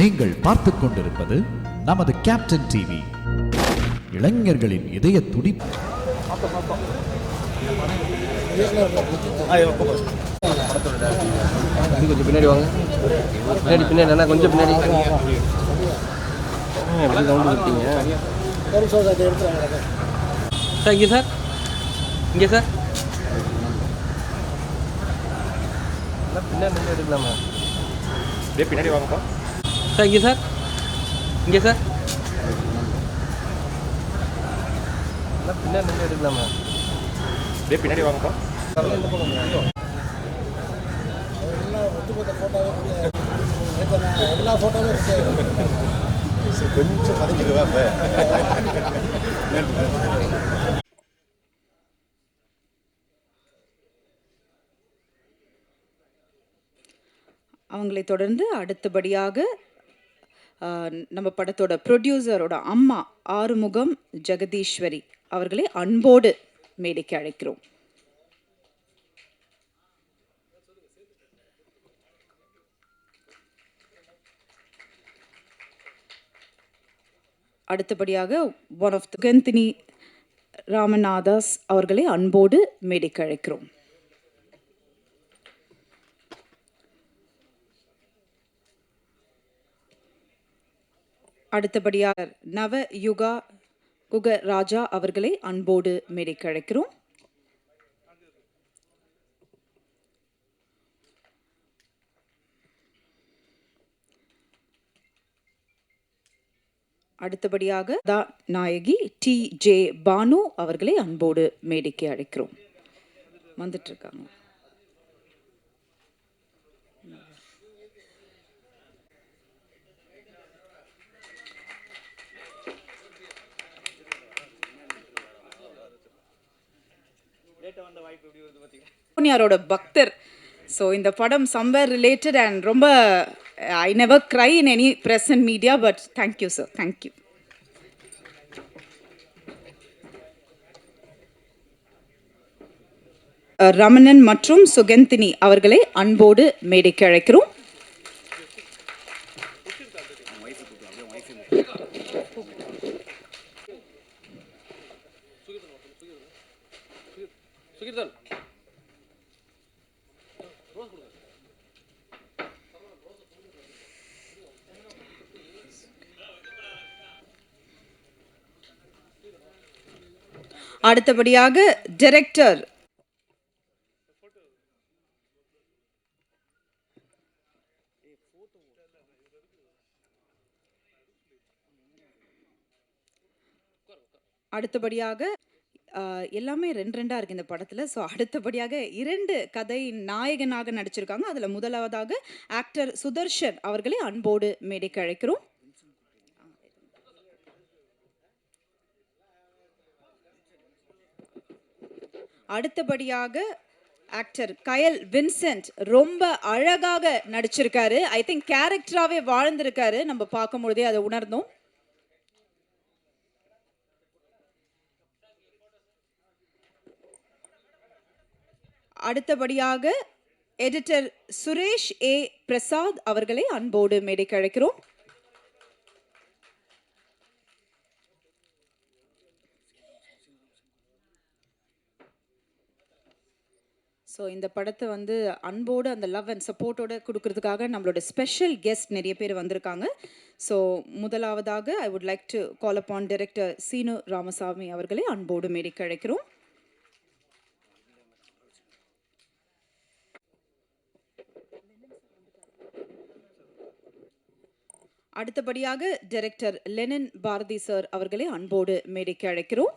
நீங்கள் பார்த்துக் கொண்டிருப்பது நமது கேப்டன் டிவி. இளைஞர்களின் இதய துடிப்பு. கொஞ்சம் பின்னாடி வாங்க, பின்னாடி அண்ணா, கொஞ்சம் பின்னாடி எப்படி சவுண்டு கொடுத்தீங்க சார்? இங்கே சார், இங்கே சார், பின்னாடி எடுக்கலாமா? அப்படியே பின்னாடி வாங்கப்பா சார். இங்கே சார், இங்கே சார், பின்னாடி எடுக்கலாமா? அப்படியே பின்னாடி வாங்கப்பா. எல்லா ஃபோட்டோவும் கொஞ்சம் பதிஞ்சுக்குவா. அவங்களை தொடர்ந்து அடுத்தபடியாக நம்ம படத்தோட ப்ரொடியூசரோட அம்மா ஆறுமுகம் ஜெகதீஸ்வரி அவர்களை அன்போடு மேடைக்கு அழைக்கிறோம். அடுத்தபடியாக ஒன் ஆஃப் சுகந்தினி ராமநாதாஸ் அவர்களை அன்போடு மேடைக்கு அழைக்கிறோம். அடுத்தபடியாக நவ யுகா குக ராஜா அவர்களை அன்போடு மேடைக்கு அழைக்கிறோம். அடுத்தபடியாக நாயகி TJ பானு அவர்களை அன்போடு மேடைக்கு அழைக்கிறோம். வந்துட்டு இருக்காங்க. யாரோட பக்தர். ஸோ இந்த படம் சம்வேர் ரிலேட்டட் அண்ட் ரொம்ப I never cry in any press and media, but thank you, sir. Thank you. Ramanan மற்றும் சுகந்தினி அவர்களை அன்போடு மேடைக்கு அழைக்கிறோம். அடுத்தபடியாக டைரக்டர் எல்லாமே ரெண்டா இருக்கு இந்த படத்துல. ஸோ அடுத்தபடியாக 2 கதை நாயகனாக நடிச்சிருக்காங்க. அதுல முதலாவதாக ஆக்டர் சுதர்ஷன் அவர்களை அன்போடு மேடைக்கு அழைக்கிறோம். அடுத்தபடியாக ஆக்டர் கயல் வின்சென்ட் ரொம்ப அழகாக நடிச்சிருக்காரு. ஐ திங்க் கேரக்டராகவே வாழ்ந்திருக்காரு. நம்ம பார்க்கும் பொழுதே அதை உணர்ந்தோம். அடுத்தபடியாக எடிட்டர் சுரேஷ் A. பிரசாத் அவர்களை அன்போடு மேடைக்கு அழைக்கிறோம். ஸோ இந்த படத்தை அன்போடு அந்த லவ் அண்ட் சப்போர்ட்டோடு கொடுக்கறதுக்காக நம்மளோட ஸ்பெஷல் கெஸ்ட் நிறைய பேர் வந்திருக்காங்க. ஸோ முதலாவதாக I would like to call upon director Seenu Ramasamy அவர்களை அன்போடு மேடைக்கு அழைக்கிறோம். அடுத்தபடியாக டைரக்டர் லெனின் பாரதி சார் அவர்களை அன்போடு மேடைக்கு அழைக்கிறோம்.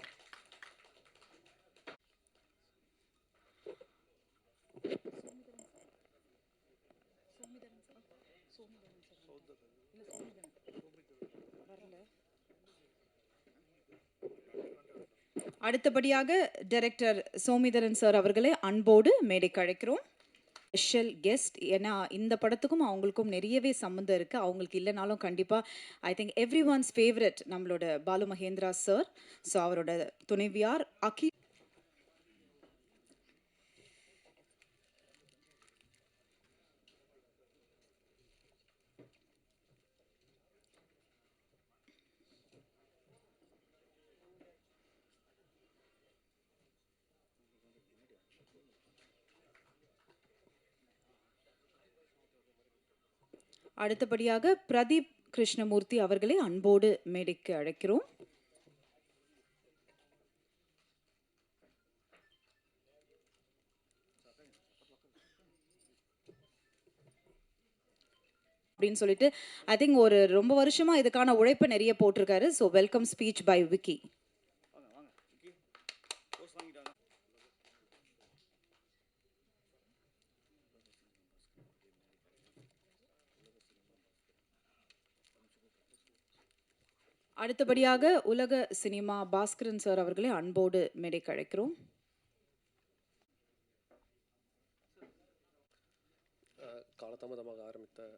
அடுத்தபடியாக டைரக்டர் சோமிதரன் சார் அவர்களை அன்போடு மேடைக்கு அழைக்கிறோம். Special guest. ஏன்னா இந்த படத்துக்கும் அவங்களுக்கும் நிறையவே சம்மந்தம் இருக்குது. அவங்களுக்கு இல்லைனாலும் கண்டிப்பாக I think every once favourite நம்மளோட பாலு மகேந்திரா சார். ஸோ அவரோட துணைவியார் அகி. அடுத்தபடியாக பிரதீப் கிருஷ்ணமூர்த்தி அவர்களை அன்போடு மேடைக்கு அழைக்கிறோம். அப்படின்னு சொல்லிட்டு ஐ திங்க் ஒரு ரொம்ப வருஷமா இதுக்கான உழைப்பு நிறைய போட்டிருக்காரு. So welcome speech by Vicky. அடுத்தபடியாக உலக சினிமா பாஸ்கரன் சார் அவர்களை அன்போடு மேடைக்கு அழைக்கிறோம். காலதாமதமாக ஆரம்பித்த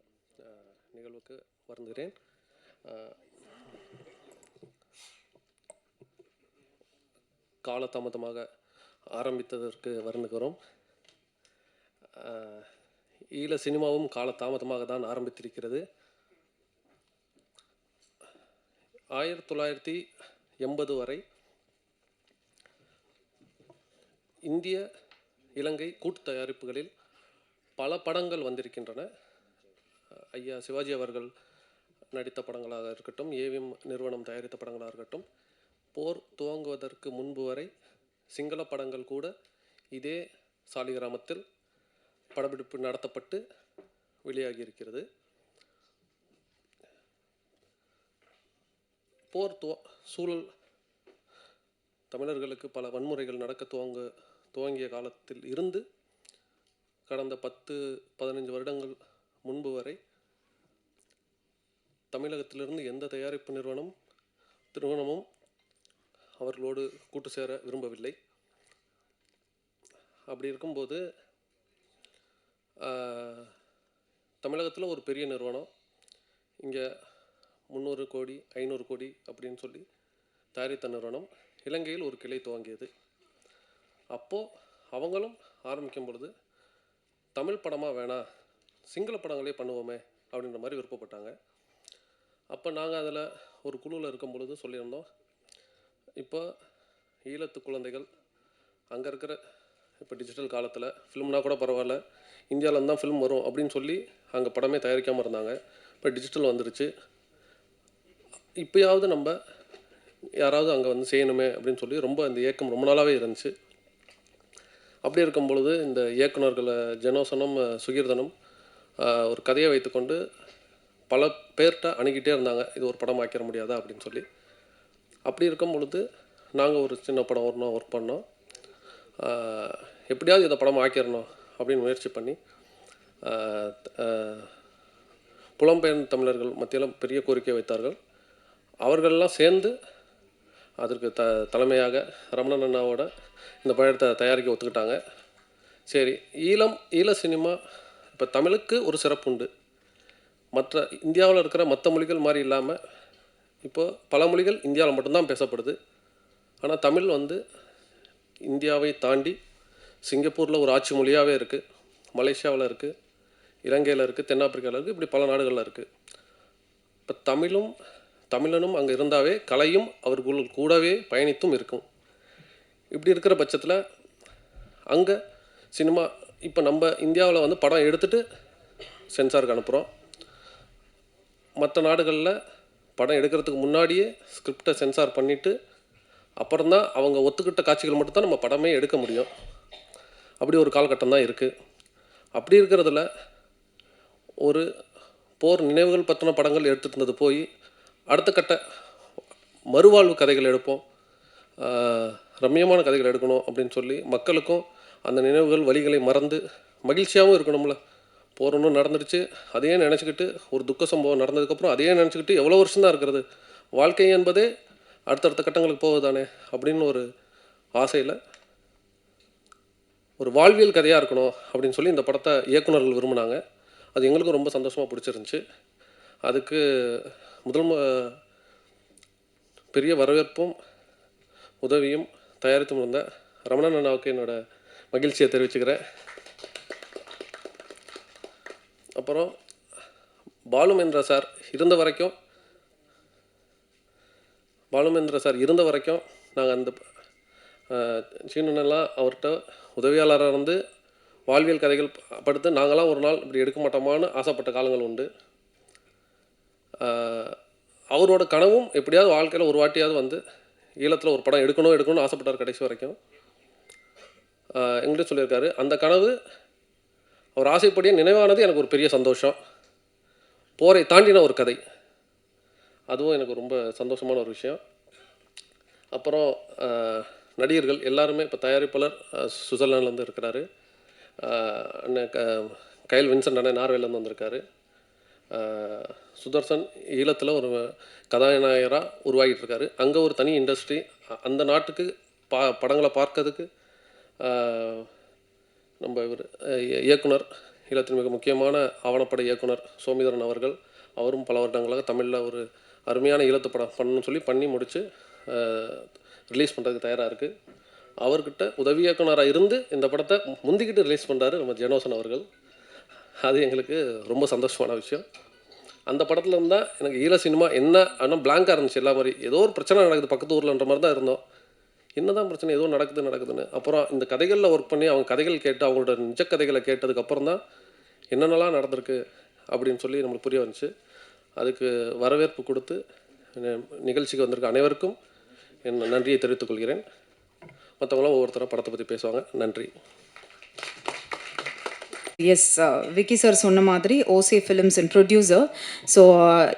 நிகழ்வுக்கு வருந்துகிறேன். காலதாமதமாக ஆரம்பித்ததற்கு வருந்துகிறோம். ஈழ சினிமாவும் காலதாமதமாக தான் ஆரம்பித்திருக்கிறது. 1980 வரை இந்திய இலங்கை கூட்டு தயாரிப்புகளில் பல படங்கள் வந்திருக்கின்றன. ஐயா சிவாஜி அவர்கள் நடித்த படங்களாக இருக்கட்டும், ஏவிஎம் நிறுவனம் தயாரித்த படங்களாக இருக்கட்டும், போர் துவங்குவதற்கு முன்பு வரை சிங்கள படங்கள் கூட இதே சாலிகிராமத்தில் படப்பிடிப்பு நடத்தப்பட்டு வெளியாகி இருக்கிறது. போர் சூழல் தமிழர்களுக்கு பல வன்முறைகள் நடக்க துவங்கிய காலத்தில் இருந்து கடந்த 10-15 வருடங்கள் முன்பு வரை தமிழகத்திலிருந்து எந்த தயாரிப்பு நிறுவனமும் அவர்களோடு கூட்டு சேர விரும்பவில்லை. அப்படி இருக்கும்போது தமிழகத்தில் ஒரு பெரிய நிறுவனம் இங்கே 300 கோடி 500 கோடி அப்படின்னு சொல்லி தயாரித்த நிறுவனம் இலங்கையில் ஒரு கிளை துவங்கியது. அப்போது அவங்களும் ஆரம்பிக்கும் பொழுது தமிழ் படமாக வேணாம், சிங்கள படங்களே பண்ணுவோமே அப்படின்ற மாதிரி விருப்பப்பட்டாங்க. அப்போ நாங்கள் அதில் ஒரு குழுவில் இருக்கும் பொழுது சொல்லியிருந்தோம், இப்போ ஈழத்து குழந்தைகள் அங்கே இருக்கிற இப்போ டிஜிட்டல் காலத்தில் ஃபிலிம்னா கூட பரவாயில்ல, இந்தியாவிலேருந்து தான் ஃபிலிம் வரும் அப்படின்னு சொல்லி அங்கே படமே தயாரிக்காமல் இருந்தாங்க. இப்போ டிஜிட்டல் வந்துருச்சு, இப்போயாவது நம்ம யாராவது அங்கே வந்து செய்யணுமே அப்படின்னு சொல்லி ரொம்ப இந்த ஏக்கம் ரொம்ப நாளாகவே இருந்துச்சு. அப்படி இருக்கும் பொழுது இந்த இயக்குநர்களை ஜனோசனம் சுகீர்தனம் ஒரு கதையை வைத்துக்கொண்டு பல பேர்கிட்ட அணுகிட்டே இருந்தாங்க, இது ஒரு படம் ஆக்கிட முடியாதா அப்படின்னு சொல்லி. அப்படி இருக்கும் பொழுது நாங்கள் ஒரு சின்ன படம் ஒர்க் பண்ணோம். எப்படியாவது இதை படம் ஆக்கிடணும் அப்படின்னு முயற்சி பண்ணி புலம்பெயர்ந்த தமிழர்கள் மத்தியில் பெரிய கோரிக்கை வைத்தார்கள். அவர்களெல்லாம் சேர்ந்து அதற்கு தலைமையாக ரமணன் அண்ணாவோட இந்த படத்தை தயாரிக்க ஒத்துக்கிட்டாங்க. சரி, ஈழ சினிமா இப்போ தமிழுக்கு ஒரு சிறப்பு உண்டு. மற்ற இந்தியாவில் இருக்கிற மற்ற மொழிகள் மாதிரி இல்லாமல் இப்போ பல மொழிகள் இந்தியாவில் மட்டும்தான் பேசப்படுது. ஆனால் தமிழ் வந்து இந்தியாவை தாண்டி சிங்கப்பூரில் ஒரு ஆட்சி மொழியாகவே இருக்குது, மலேசியாவில் இருக்குது, இலங்கையில் இருக்குது, தென்னாப்பிரிக்காவில் இருக்குது, இப்படி பல நாடுகளில் இருக்குது. இப்போ தமிழனும் அங்கே இருந்தாவே கலையும் அவர்கள் கூடவே பயணித்தும் இருக்கும். இப்படி இருக்கிற பட்சத்தில் அங்கே சினிமா இப்போ நம்ம இந்தியாவில் வந்து படம் எடுத்துகிட்டு சென்சாருக்கு அனுப்புகிறோம். மற்ற நாடுகளில் படம் எடுக்கிறதுக்கு முன்னாடியே ஸ்கிரிப்டை சென்சார் பண்ணிவிட்டு அப்புறம்தான் அவங்க ஒத்துக்கிட்ட காட்சிகள் மட்டும்தான் நம்ம படமே எடுக்க முடியும். அப்படி ஒரு காலகட்டம் தான் இருக்குது. அப்படி இருக்கிறதுல ஒரு போர் நினைவுகள் பற்றின படங்கள் எடுத்துகிட்டு இருந்தது போய் அடுத்த கட்ட மறுவாழ்வு கதைகள் எடுப்போம், ரம்மியமான கதைகள் எடுக்கணும் அப்படின்னு சொல்லி மக்களுக்கும் அந்த நினைவுகள் வழிகளை மறந்து மகிழ்ச்சியாகவும் இருக்கணும்ல. போகிறோன்னு நடந்துடுச்சு, அதையே நினச்சிக்கிட்டு ஒரு துக்க சம்பவம் நடந்ததுக்கப்புறம் அதையே நினச்சிக்கிட்டு எவ்வளோ வருஷம்தான் இருக்கிறது, வாழ்க்கை என்பதே அடுத்தடுத்த கட்டங்களுக்கு போகுதானே அப்படின்னு ஒரு ஆசையில் ஒரு வாழ்வியல் கதையாக இருக்கணும் அப்படின்னு சொல்லி இந்த படத்தை இயக்குநர்கள் விரும்பினாங்க. அது எங்களுக்கும் ரொம்ப சந்தோஷமாக பிடிச்சிருந்துச்சு. அதுக்கு பெரிய வரவேற்பும் உதவியும் தயாரித்தும் இருந்த ரமணன் அண்ணாவுக்கு என்னோட மகிழ்ச்சியை தெரிவிச்சுக்கிறேன். அப்புறம் பாலுமேந்திரா சார் இருந்த வரைக்கும் நாங்கள் அந்த சீனனெல்லாம் அவர்கிட்ட உதவியாளராக இருந்து வாழ்வியல் கதைகள் படுத்து நாங்களாம் ஒரு நாள் இப்படி எடுக்க மாட்டோமான்னு ஆசைப்பட்ட காலங்கள் உண்டு. அவரோட கனவும் எப்படியாவது வாழ்க்கையில் ஒரு வாட்டியாவது வந்து ஈழத்தில் ஒரு படம் எடுக்கணும்னு ஆசைப்பட்டார் கடைசி வரைக்கும். எங்கிட்ட சொல்லியிருக்காரு. அந்த கனவு அவர் ஆசைப்படியே நினைவானது எனக்கு ஒரு பெரிய சந்தோஷம். போரை தாண்டின ஒரு கதை, அதுவும் எனக்கு ரொம்ப சந்தோஷமான ஒரு விஷயம். அப்புறம் நடிகர்கள் எல்லாருமே இப்போ தயாரிப்பாளர் சுவிட்சர்லாண்ட்லேருந்து இருக்கிறாரு. அண்ணன் கைல் வின்சென்ட் அண்ணன் நார்வேலேருந்து வந்திருக்காரு. சுதர்சன் ஈழத்தில் ஒரு கதாநாயகராக உருவாகிட்டு இருக்காரு. அங்கே ஒரு தனி இண்டஸ்ட்ரி. அந்த நாட்டுக்கு படங்களை பார்க்கறதுக்கு நம்ம இவர் இயக்குனர், ஈழத்தின் மிக முக்கியமான ஆவணப்பட இயக்குனர் சோமிதரன் அவர்கள், அவரும் பல வருடங்களாக தமிழில் ஒரு அருமையான ஈழத்து படம் பண்ணணும்னு பண்ணி முடித்து ரிலீஸ் பண்ணுறதுக்கு தயாராக இருக்குது. அவர்கிட்ட உதவி இயக்குனராக இருந்து இந்த படத்தை முந்திக்கிட்டு ரிலீஸ் பண்ணுறாரு நம்ம ஜெனோசன் அவர்கள். அது எங்களுக்கு ரொம்ப சந்தோஷமான விஷயம். அந்த படத்தில் இருந்தால் எனக்கு ஈழ சினிமா என்ன ஆனால் பிளாங்காக இருந்துச்சு. எல்லா மாதிரி ஏதோ ஒரு பிரச்சனை நடக்குது பக்கத்து ஊரில்ன்ற மாதிரி தான் இருந்தோம். என்ன தான் பிரச்சனை, ஏதோ நடக்குதுன்னு. அப்புறம் இந்த கதைகளில் ஒர்க் பண்ணி அவங்க கதைகள் கேட்டு அவங்களோட நிஜ கதைகளை கேட்டதுக்கப்புறம் தான் என்னென்னலாம் நடந்திருக்கு அப்படின்னு சொல்லி நம்மளுக்கு புரிய வந்துச்சு. அதுக்கு வரவேற்பு கொடுத்து நிகழ்ச்சிக்கு வந்திருக்க அனைவருக்கும் என் நன்றியை தெரிவித்துக் கொள்கிறேன். மற்றவங்களாம் ஒவ்வொருத்தரும் படத்தை பற்றி பேசுவாங்க. நன்றி. எஸ், விக்கி சார் சொன்ன மாதிரி Jose films and producer. So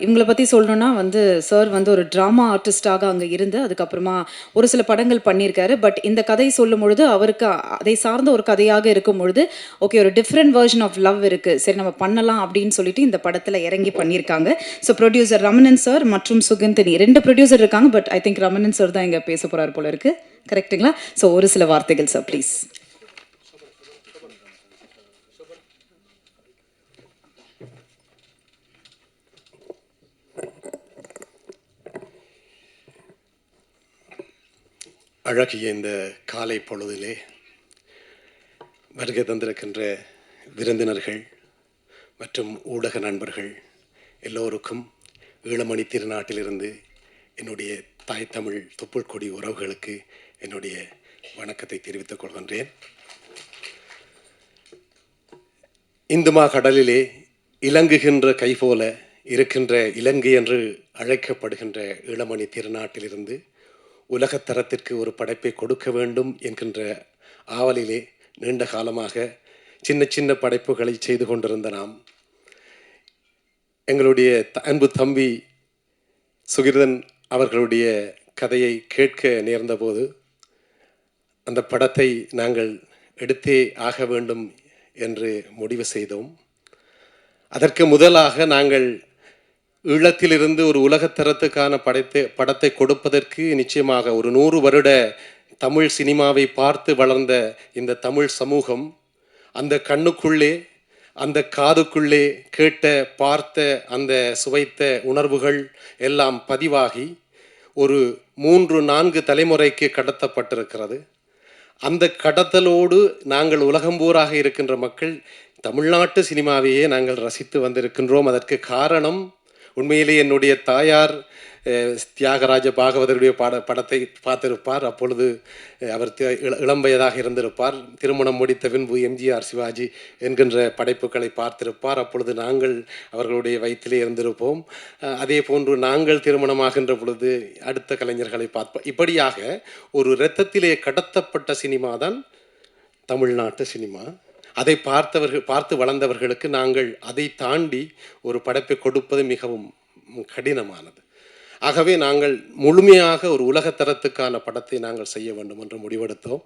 இவங்களை பற்றி சொல்லணுன்னா வந்து சார் வந்து ஒரு ட்ராமா ஆர்டிஸ்டாக அங்கே இருந்து அதுக்கப்புறமா ஒரு சில படங்கள் பண்ணியிருக்காரு. பட் இந்த கதை சொல்லும் பொழுது அவருக்கு அதை சார்ந்த ஒரு கதையாக இருக்கும் பொழுது ஓகே ஒரு டிஃப்ரெண்ட் வெர்ஷன் ஆஃப் லவ் இருக்குது, சரி நம்ம பண்ணலாம் அப்படின்னு சொல்லிட்டு இந்த படத்தில் இறங்கி பண்ணியிருக்காங்க. ஸோ ப்ரொடியூசர் ரமணன் சார் மற்றும் சுகந்தினி 2 ப்ரொடியூசர் இருக்காங்க. But I think Ramanan sir தான் இங்கே பேச போகிறார் போல இருக்குது. கரெக்டுங்களா? ஸோ ஒரு சில வார்த்தைகள் சார் ப்ளீஸ். அழகிய இந்த காலை பொழுதிலே வருகை தந்திருக்கின்ற விருந்தினர்கள் மற்றும் ஊடக நண்பர்கள் எல்லோருக்கும் ஈழமணி திருநாட்டிலிருந்து என்னுடைய தாய் தமிழ் தொப்புள் கொடி உறவுகளுக்கு என்னுடைய வணக்கத்தை தெரிவித்துக் கொள்கின்றேன். இந்துமா கடலிலே இலங்குகின்ற கை போல இருக்கின்ற இலங்கை என்று அழைக்கப்படுகின்ற ஈழமணி திருநாட்டிலிருந்து உலகத்தரத்திற்கு ஒரு படைப்பை கொடுக்க வேண்டும் என்கின்ற ஆவலிலே நீண்ட காலமாக சின்ன சின்ன படைப்புகளை செய்து கொண்டிருந்த நாம் எங்களுடைய அன்பு தம்பி சுகிர்தன் அவர்களுடைய கதையை கேட்க நேர்ந்தபோது அந்த படத்தை நாங்கள் எடுத்தே ஆக வேண்டும் என்று முடிவு செய்தோம். அதற்கு முதலாக நாங்கள் ஈழத்திலிருந்து ஒரு உலகத்தரத்துக்கான படத்தை கொடுப்பதற்கு நிச்சயமாக ஒரு 100 வருட தமிழ் சினிமாவை பார்த்து வளர்ந்த இந்த தமிழ் சமூகம் அந்த கண்ணுக்குள்ளே அந்த காதுக்குள்ளே கேட்ட பார்த்த அந்த சுவைத்த உணர்வுகள் எல்லாம் பதிவாகி ஒரு 3-4 தலைமுறைக்கு கடத்தப்பட்டிருக்கிறது. அந்த கடத்தலோடு நாங்கள் உலகம்பூராக இருக்கின்ற மக்கள் தமிழ்நாட்டு சினிமாவையே நாங்கள் ரசித்து வந்திருக்கின்றோம். அதற்கு காரணம் உண்மையிலே என்னுடைய தாயார் தியாகராஜ பாகவதருடைய படத்தை பார்த்திருப்பார். அப்பொழுது அவர் இளம் வயதாக இருந்திருப்பார். திருமணம் முடித்த பின்பு எம்ஜிஆர் சிவாஜி என்கின்ற படைப்புகளை பார்த்திருப்பார். அப்பொழுது நாங்கள் அவர்களுடைய வயிற்றிலே இருந்திருப்போம். அதே போன்று நாங்கள் திருமணமாகின்ற பொழுது அடுத்த கலைஞர்களை பார்ப்போம். இப்படியாக ஒரு இரத்தத்திலே கடத்தப்பட்ட சினிமா தான் தமிழ்நாட்டு சினிமா. அதை பார்த்து வளர்ந்தவர்களுக்கு நாங்கள் அதை தாண்டி ஒரு படைப்பை கொடுப்பது மிகவும் கடினமானது. ஆகவே நாங்கள் முழுமையாக ஒரு உலகத்தரத்துக்கான படத்தை நாங்கள் செய்ய வேண்டும் என்று முடிவெடுத்தோம்.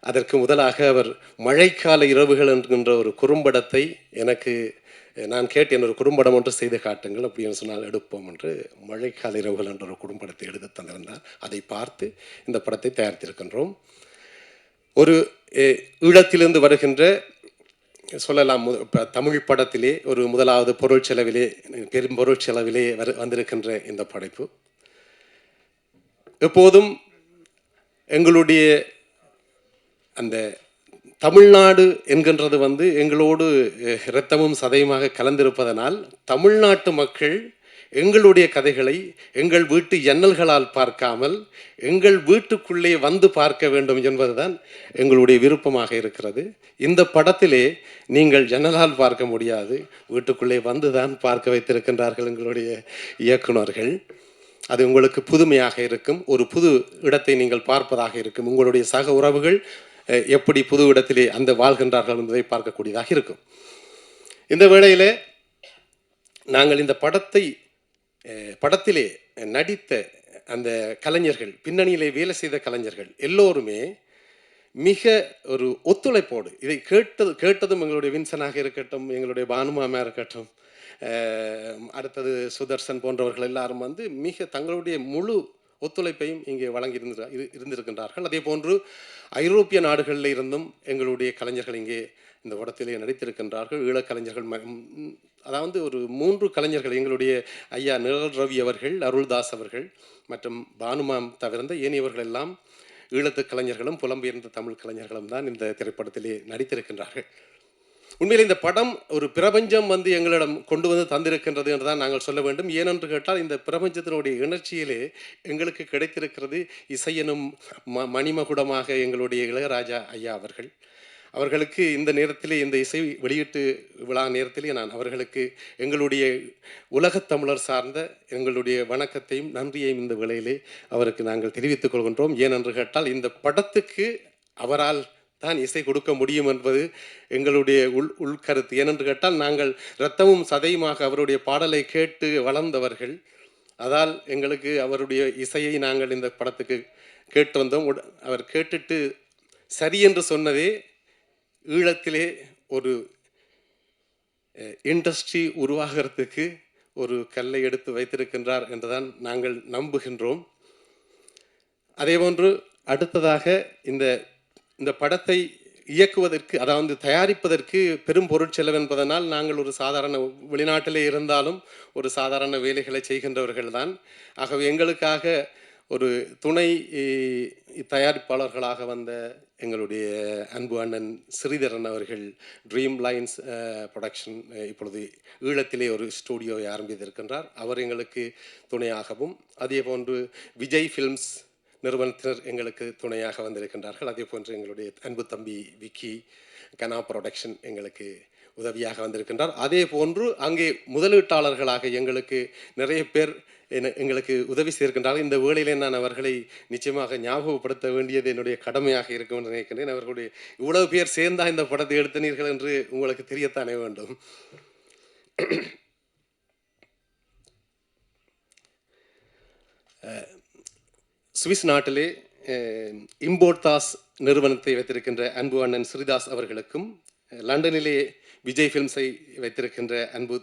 அதற்கு முதலாக அவர் மழைக்கால இரவுகள் என்கின்ற ஒரு குறும்படத்தை நான் கேட்டேன், ஒரு குறும்படம் ஒன்று செய்து காட்டுங்கள் அப்படின்னு சொன்னால் எடுப்போம் என்று மழைக்கால இரவுகள் என்ற ஒரு குறும்படத்தை எடுத்து தந்திருந்தார். அதை பார்த்து இந்த படத்தை தயாரித்திருக்கின்றோம். ஒரு ஈழத்திலிருந்து வருகின்ற சொல்லலாம் தமிழ் படத்திலே ஒரு முதலாவது பெரும் பொருள் செலவிலே வந்திருக்கின்ற இந்த படைப்பு எப்போதும் எங்களுடைய அந்த தமிழ்நாடு என்கின்றது எங்களோடு இரத்தமும் சதையுமாக கலந்திருப்பதனால் தமிழ்நாட்டு மக்கள் எங்களுடைய கதைகளை எங்கள் வீட்டு ஜன்னல்களால் பார்க்காமல் எங்கள் வீட்டுக்குள்ளே வந்து பார்க்க வேண்டும் என்பதுதான் எங்களுடைய விருப்பமாக இருக்கிறது. இந்த படத்திலே நீங்கள் ஜன்னலால் பார்க்க முடியாது, வீட்டுக்குள்ளே வந்து தான் பார்க்க வைத்திருக்கின்றார்கள் எங்களுடைய இயக்குனர்கள். அது உங்களுக்கு புதுமையாக இருக்கும், ஒரு புது இடத்தை நீங்கள் பார்ப்பதாக இருக்கும். உங்களுடைய சக உறவுகள் எப்படி புது இடத்திலே அந்த வாழ்கின்றார்கள் என்பதை பார்க்கக்கூடியதாக இருக்கும். இந்த வேளையிலே நாங்கள் இந்த படத்திலே நடித்த அந்த கலைஞர்கள், பின்னணியிலே வேலை செய்த கலைஞர்கள் எல்லோருமே மிக ஒரு ஒத்துழைப்போடு இதை கேட்டதும் எங்களுடைய வின்சனாக இருக்கட்டும், எங்களுடைய பானுமாமா இருக்கட்டும், அடுத்தது சுதர்சன் போன்றவர்கள் எல்லாரும் வந்து மிக தங்களுடைய முழு ஒத்துழைப்பையும் இங்கே வழங்கி இருந்திருக்கின்றார்கள். அதே போன்று ஐரோப்பிய நாடுகளில் இருந்தும் எங்களுடைய கலைஞர்கள் இங்கே இந்த படத்திலே நடித்திருக்கின்றார்கள். ஈழக்கலைஞர்கள், அதாவது ஒரு 3 கலைஞர்கள், எங்களுடைய ஐயா நிழல் ரவி அவர்கள், அருள்தாஸ் அவர்கள் மற்றும் பானுமாம் தவிர்ந்த ஏனையவர்கள் எல்லாம் ஈழத்து கலைஞர்களும் புலம்பெயர்ந்த தமிழ் கலைஞர்களும் தான் இந்த திரைப்படத்திலே நடித்திருக்கின்றார்கள். உண்மையில் இந்த படம் ஒரு பிரபஞ்சம் வந்து எங்களிடம் கொண்டு வந்து தந்திருக்கின்றது என்று தான் நாங்கள் சொல்ல வேண்டும். ஏனென்று கேட்டால் இந்த பிரபஞ்சத்தினுடைய இணர்ச்சியிலே எங்களுக்கு கிடைத்திருக்கிறது இசையெனும் மணிமகுடமாக எங்களுடைய இளையராஜா ஐயா அவர்களுக்கு இந்த நேரத்திலே, இந்த இசை வெளியீட்டு விழா நேரத்திலே நான் அவர்களுக்கு எங்களுடைய உலகத் தமிழர் சார்ந்த எங்களுடைய வணக்கத்தையும் நன்றியையும் இந்த வேளையிலே அவருக்கு நாங்கள் தெரிவித்துக் கொள்கின்றோம். ஏனென்று கேட்டால் இந்த படத்துக்கு அவரால் தான் இசை கொடுக்க முடியும் என்பது எங்களுடைய உள்கருத்து. ஏனென்று கேட்டால் நாங்கள் இரத்தமும் சதையுமாக அவருடைய பாடலை கேட்டு வளர்ந்தவர்கள். அதால் எங்களுக்கு அவருடைய இசையை நாங்கள் இந்த படத்துக்கு கேட்டு வந்தோம். அவர் கேட்டுட்டு சரி என்று சொன்னதே ஈழத்திலே ஒரு இண்டஸ்ட்ரி உருவாகிறதுக்கு ஒரு கல்லை எடுத்து வைத்திருக்கின்றார் என்றுதான் நாங்கள் நம்புகின்றோம். அதேபோன்று அடுத்ததாக இந்த படத்தை இயக்குவதற்கு, அதாவது தயாரிப்பதற்கு பெரும் பொருட்செலவு என்பதனால் நாங்கள் ஒரு சாதாரண வெளிநாட்டிலே இருந்தாலும் ஒரு சாதாரண வேலைகளை செய்கின்றவர்கள் தான். ஆகவே எங்களுக்காக ஒரு துணை தயாரிப்பாளர்களாக வந்த எங்களுடைய அன்பு அண்ணன் ஸ்ரீதரன் அவர்கள் ட்ரீம் லைன்ஸ் ப்ரொடக்ஷன் இப்பொழுது ஈழத்திலே ஒரு ஸ்டூடியோவை ஆரம்பித்திருக்கின்றார். அவர் எங்களுக்கு துணையாகவும், அதே போன்று விஜய் ஃபில்ம்ஸ் நிறுவனத்தினர் எங்களுக்கு துணையாக வந்திருக்கின்றார்கள். அதே போன்று எங்களுடைய அன்பு தம்பி விக்கி கனா ப்ரொடக்ஷன் எங்களுக்கு உதவியாக வந்திருக்கின்றார். அதே போன்று அங்கே முதலீட்டாளர்களாக எங்களுக்கு நிறைய பேர் எங்களுக்கு உதவி செய்திருக்கின்றார்கள். இந்த வேளையிலே நான் அவர்களை நிச்சயமாக ஞாபகப்படுத்த வேண்டியது என்னுடைய கடமையாக இருக்கும் என்று நினைக்கின்றேன். அவர்களுடைய இவ்வளவு பேர் சேர்ந்தா இந்த படத்தை எடுத்தனீர்கள் என்று உங்களுக்கு தெரியத்தானே வேண்டும். சுவிஸ் நாட்டிலே இம்போர்டாஸ் நிறுவனத்தை வைத்திருக்கின்ற அன்பு அண்ணன் ஸ்ரீதாஸ் அவர்களுக்கும், லண்டனிலே விஜய் ஃபில்ம்ஸை வைத்திருக்கின்ற அன்பு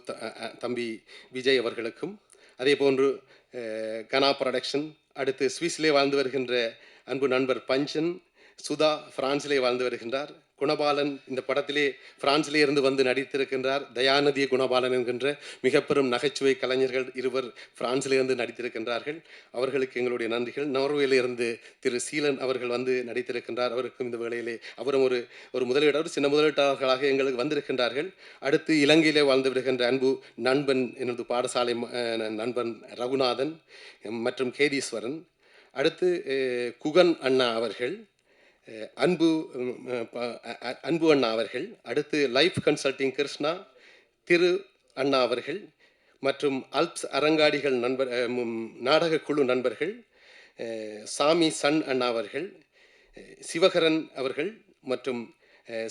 தம்பி விஜய் அவர்களுக்கும், அதே போன்று கனா ப்ரொடக்ஷன், அடுத்து சுவிஸிலே வாழ்ந்து வருகின்ற அன்பு நண்பர் பஞ்சன், சுதா பிரான்சிலே வாழ்ந்து வருகின்றார், குணபாலன் இந்த படத்திலே பிரான்சிலே இருந்து வந்து நடித்திருக்கின்றார், தயாநிதி குணபாலன் என்கின்ற மிக பெரும் நகைச்சுவை கலைஞர்கள் இருவர் பிரான்சிலே இருந்து நடித்திருக்கின்றார்கள். அவர்களுக்கு எங்களுடைய நன்றிகள். நார்வேல இருந்து திரு சீலன் அவர்கள் வந்து நடித்திருக்கின்றார். அவருக்கும் இந்த வேளையிலே அவரும் ஒரு முதலீட்டாளர், சின்ன முதலீட்டாளர்களாக எங்களுக்கு வந்திருக்கின்றார்கள். அடுத்து இலங்கையிலே வாழ்ந்து வருகின்ற அன்பு நண்பன், எனது பாடசாலை நண்பன் ரகுநாதன் மற்றும் கேதீஸ்வரன், அடுத்து குகன் அண்ணா அவர்கள், அன்பு அண்ணா அவர்கள், அடுத்து லைஃப் கன்சல்டிங் கிருஷ்ணா, திரு அண்ணா அவர்கள் மற்றும் அல்ப்ஸ் அரங்காடிகள் நண்பர் நாடக குழு நண்பர்கள், சாமி சன் அண்ணா அவர்கள், சிவகரன் அவர்கள் மற்றும்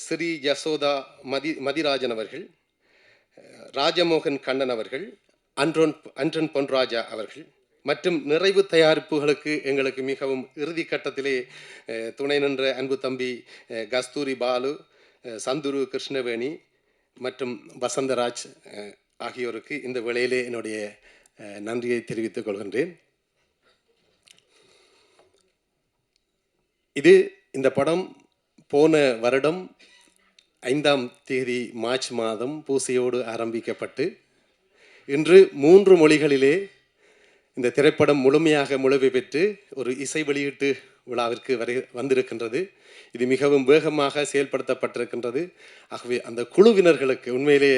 ஸ்ரீ யசோதா மதிராஜன் அவர்கள், ராஜமோகன் கண்ணன் அவர்கள், அன்றன் பொன்ராஜா அவர்கள் மற்றும் நிறைவு தயாரிப்புகளுக்கு எங்களுக்கு மிகவும் இறுதி கட்டத்திலே துணை நின்ற அன்பு தம்பி கஸ்தூரி பாலு, சந்துரு கிருஷ்ணவேணி மற்றும் வசந்தராஜ் ஆகியோருக்கு இந்த வேளையிலே என்னுடைய நன்றியை தெரிவித்துக் கொள்கின்றேன். இந்த படம் போன வருடம் 5ஆம் தேதி மார்ச் மாதம் பூசையோடு ஆரம்பிக்கப்பட்டு இன்று 3 மொழிகளிலே இந்த திரைப்படம் முழுமையாக முழுமை பெற்று ஒரு இசை வெளியீட்டு விழாவிற்கு வந்திருக்கின்றது. இது மிகவும் வேகமாக செயல்படுத்தப்பட்டிருக்கின்றது. ஆகவே அந்த குழுவினர்களுக்கு உண்மையிலே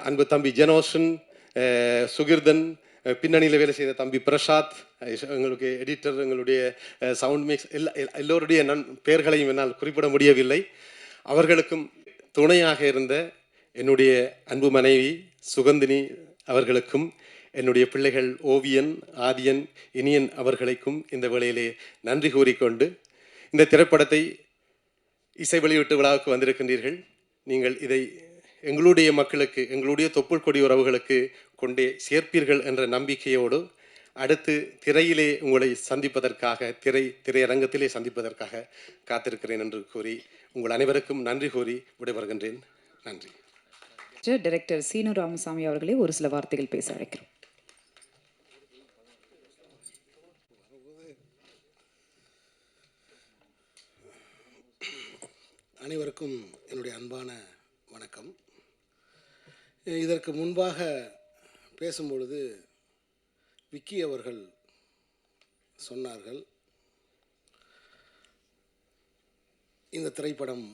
அன்பு தம்பி ஜனோஷன், சுகிர்தன், பின்னணியில் வேலை செய்த தம்பி பிரசாத், எங்களுக்கு எடிட்டர், எங்களுடைய சவுண்ட் மிக்ஸ் எல்லோருடைய பெயர்களையும் என்னால் குறிப்பிட முடியவில்லை. அவர்களுக்கும் துணையாக இருந்த என்னுடைய அன்பு மனைவி சுகந்தினி அவர்களுக்கும், என்னுடைய பிள்ளைகள் ஓவியன், ஆதியன், இனியன் அவர்களுக்கும் இந்த வேளையிலே நன்றி கூறிக்கொண்டு, இந்த திரைப்படத்தை இசை வெளியீட்டு விழாவுக்கு வந்திருக்கின்றீர்கள். நீங்கள் இதை எங்களுடைய மக்களுக்கு, எங்களுடைய தொப்புள் கொடி உறவுகளுக்கு கொண்டே சேர்ப்பீர்கள் என்ற நம்பிக்கையோடு அடுத்து திரையிலே உங்களை சந்திப்பதற்காக, திரையரங்கத்திலே சந்திப்பதற்காக காத்திருக்கிறேன் என்று கூறி உங்கள் அனைவருக்கும் நன்றி கூறி விடைபெறுகின்றேன். நன்றி. டைரக்டர் சீனு ராமசாமி அவர்களே ஒரு சில வார்த்தைகள் பேச அழைக்கிறோம். அனைவருக்கும் என்னுடைய அன்பான வணக்கம். இதற்கு முன்பாக பேசும்பொழுது விக்கி அவர்கள் சொன்னார்கள், இந்த திரைப்படம்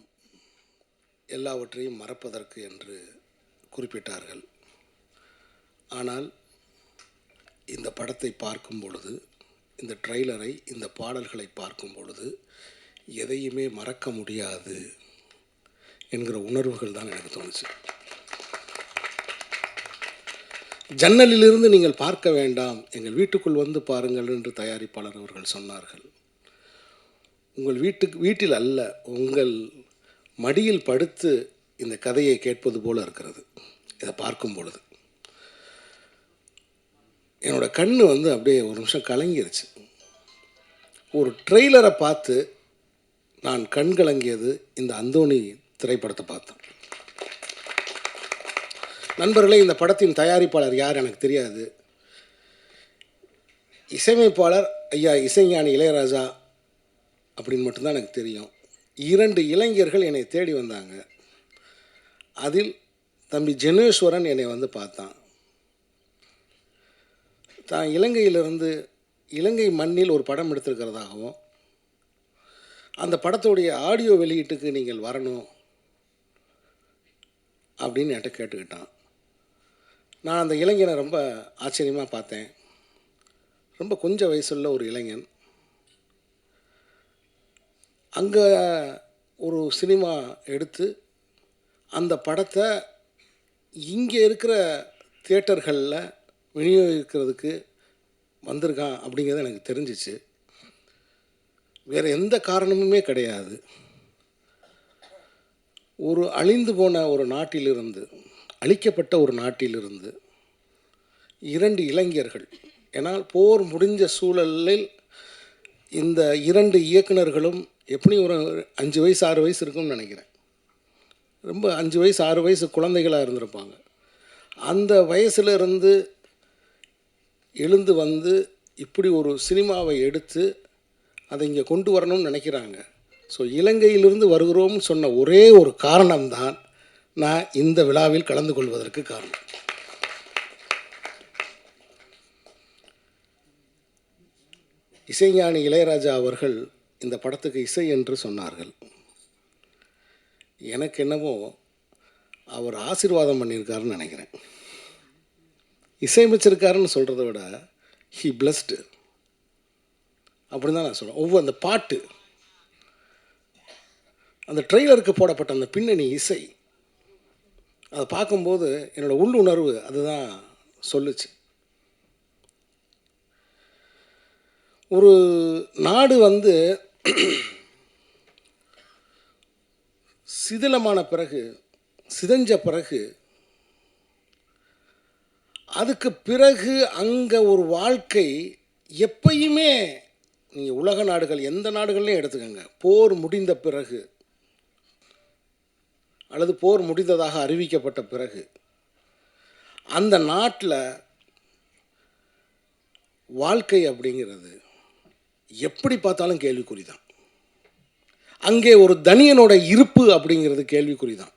எல்லாவற்றையும் மறப்பதற்கு என்று குறிப்பிட்டார்கள். ஆனால் இந்த படத்தை பார்க்கும் பொழுது, இந்த ட்ரெய்லரை, இந்த பாடல்களை பார்க்கும் பொழுது எதையுமே மறக்க முடியாது என்கிற உணர்வுகள் தான் எனக்கு தோணுச்சு. ஜன்னலிலிருந்து நீங்கள் பார்க்க வேண்டாம், எங்கள் வீட்டுக்குள் வந்து பாருங்கள் என்று தயாரிப்பாளர் அவர்கள் சொன்னார்கள். உங்கள் வீட்டில் அல்ல, உங்கள் மடியில் படுத்து இந்த கதையை கேட்பது போல இருக்கிறது. இதை பார்க்கும் பொழுது என்னோடய கண்ணு அப்படியே ஒரு நிமிஷம் கலங்கிருச்சு. ஒரு ட்ரெய்லரை பார்த்து நான் கண் கலங்கியது இந்த அந்தோணி திரைப்படத்தை பார்த்தேன். நண்பர்களே, இந்த படத்தின் தயாரிப்பாளர் யார் எனக்கு தெரியாது. இசையமைப்பாளர் ஐயா இசைஞானி இளையராஜா அப்படின்னு மட்டும்தான் எனக்கு தெரியும். 2 இளைஞர்கள் என்னை தேடி வந்தாங்க. அதில் தம்பி ஜெனேஸ்வரன் என்னை பார்த்தான். தான் இலங்கையிலிருந்து, இலங்கை மண்ணில் ஒரு படம் எடுத்திருக்கிறதாகவும், அந்த படத்துடைய ஆடியோ வெளியீட்டுக்கு நீங்கள் வரணும் அப்படின்னு என்கிட்ட கேட்டுக்கிட்டான். நான் அந்த இளைஞனை ரொம்ப ஆச்சரியமாக பார்த்தேன். ரொம்ப கொஞ்சம் வயசுள்ள ஒரு இளைஞன். அங்கே ஒரு சினிமா எடுத்து அந்த படத்தை இங்கே இருக்கிற தியேட்டர்களில் விநியோகிக்கிறதுக்கு வந்திருக்கான் அப்படிங்கிறது எனக்கு தெரிஞ்சிச்சு. வேறு எந்த காரணமுமே கிடையாது. ஒரு அழிந்து போன ஒரு நாட்டிலிருந்து, அழிக்கப்பட்ட ஒரு நாட்டிலிருந்து 2 இளைஞர்கள், ஏன்னா போர் முடிஞ்ச சூழலில் இந்த 2 இயக்குனர்களும் எப்படி ஒரு 5 வயசு 6 வயசு இருக்கும்னு நினைக்கிறேன். ரொம்ப 5 வயசு 6 வயசு குழந்தைகளாக இருந்திருப்பாங்க. அந்த வயசுலேருந்து எழுந்து வந்து இப்படி ஒரு சினிமாவை எடுத்து அதை இங்கே கொண்டு வரணும்னு நினைக்கிறாங்க. ஸோ இலங்கையிலிருந்து வருகிறோம்னு சொன்ன ஒரே ஒரு காரணம்தான் நான் இந்த விழாவில் கலந்து கொள்வதற்கு காரணம். இசைஞானி இளையராஜா அவர்கள் இந்த படத்துக்கு இசை என்று சொன்னார்கள். எனக்கு என்னவோ அவர் ஆசீர்வாதம் பண்ணியிருக்காருன்னு நினைக்கிறேன். இசையமைச்சிருக்காருன்னு சொல்கிறத விட ஹி பிளஸ்டு அப்படின்னு தான் நான் சொல்கிறேன். அந்த பாட்டு, அந்த ட்ரெய்லருக்கு போடப்பட்ட அந்த பின்னணி இசை, அதை பார்க்கும்போது என்னோடய உள்ளுணர்வு அதுதான் சொல்லுச்சு. ஒரு நாடு சிதிலமான பிறகு, சிதைஞ்ச பிறகு, அதுக்கு பிறகு அங்கே ஒரு வாழ்க்கை எப்பயுமே, நீங்கள் உலக நாடுகள் எந்த நாடுகள்லையும் எடுத்துக்கோங்க, போர் முடிந்த பிறகு அல்லது போர் முடிந்ததாக அறிவிக்கப்பட்ட பிறகு அந்த நாட்டில் வாழ்க்கை அப்படிங்கிறது எப்படி பார்த்தாலும் கேள்விக்குறி தான். அங்கே ஒரு தனியனோட இருப்பு அப்படிங்கிறது கேள்விக்குறி தான்.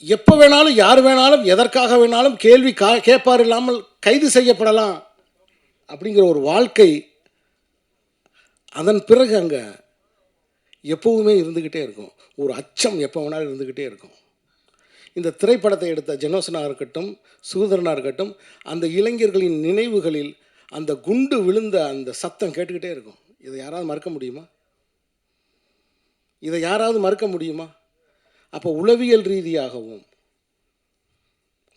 எப்போ வேணாலும் யார் வேணாலும் எதற்காக வேணாலும் கேள்வி கேட்பார் இல்லாமல் கைது செய்யப்படலாம் அப்படிங்கிற ஒரு வாழ்க்கை அதன் பிறகு அங்கே எப்போவுமே இருந்துக்கிட்டே இருக்கும். ஒரு அச்சம் எப்போ வேணாலும் இருந்துக்கிட்டே இருக்கும். இந்த திரைப்படத்தை எடுத்த ஜெனோசனாக இருக்கட்டும், சுதந்திரனாக இருக்கட்டும், அந்த இளைஞர்களின் நினைவுகளில் அந்த குண்டு விழுந்த அந்த சத்தம் கேட்டுக்கிட்டே இருக்கும். இதை யாராவது மறக்க முடியுமா? இதை யாராவது மறுக்க முடியுமா? அப்போ உளவியல் ரீதியாகவும்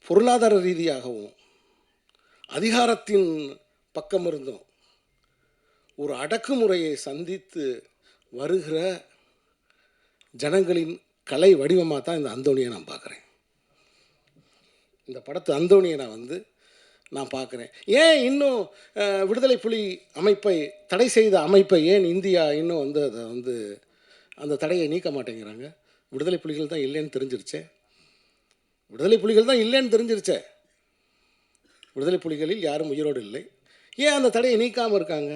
பொருளாதார ரீதியாகவும் அதிகாரத்தின் பக்கம் இருந்தும் ஒரு அடக்குமுறையை சந்தித்து வருகிற ஜனங்களின் கலை வடிவமாக தான் இந்த அந்தோணியை நான் பார்க்குறேன். இந்த படத்து அந்தோணியை நான் பார்க்குறேன். ஏன் இன்னும் விடுதலை புலி அமைப்பை தடை செய்த அமைப்பை ஏன் இந்தியா இன்னும் அதை அந்த தடையை நீக்க மாட்டேங்கிறாங்க? விடுதலை புலிகள் தான் இல்லைன்னு தெரிஞ்சிருச்சே. விடுதலை புலிகளில் யாரும் உயிரோடு இல்லை. ஏன் அந்த தடையை நீக்காமல் இருக்காங்க?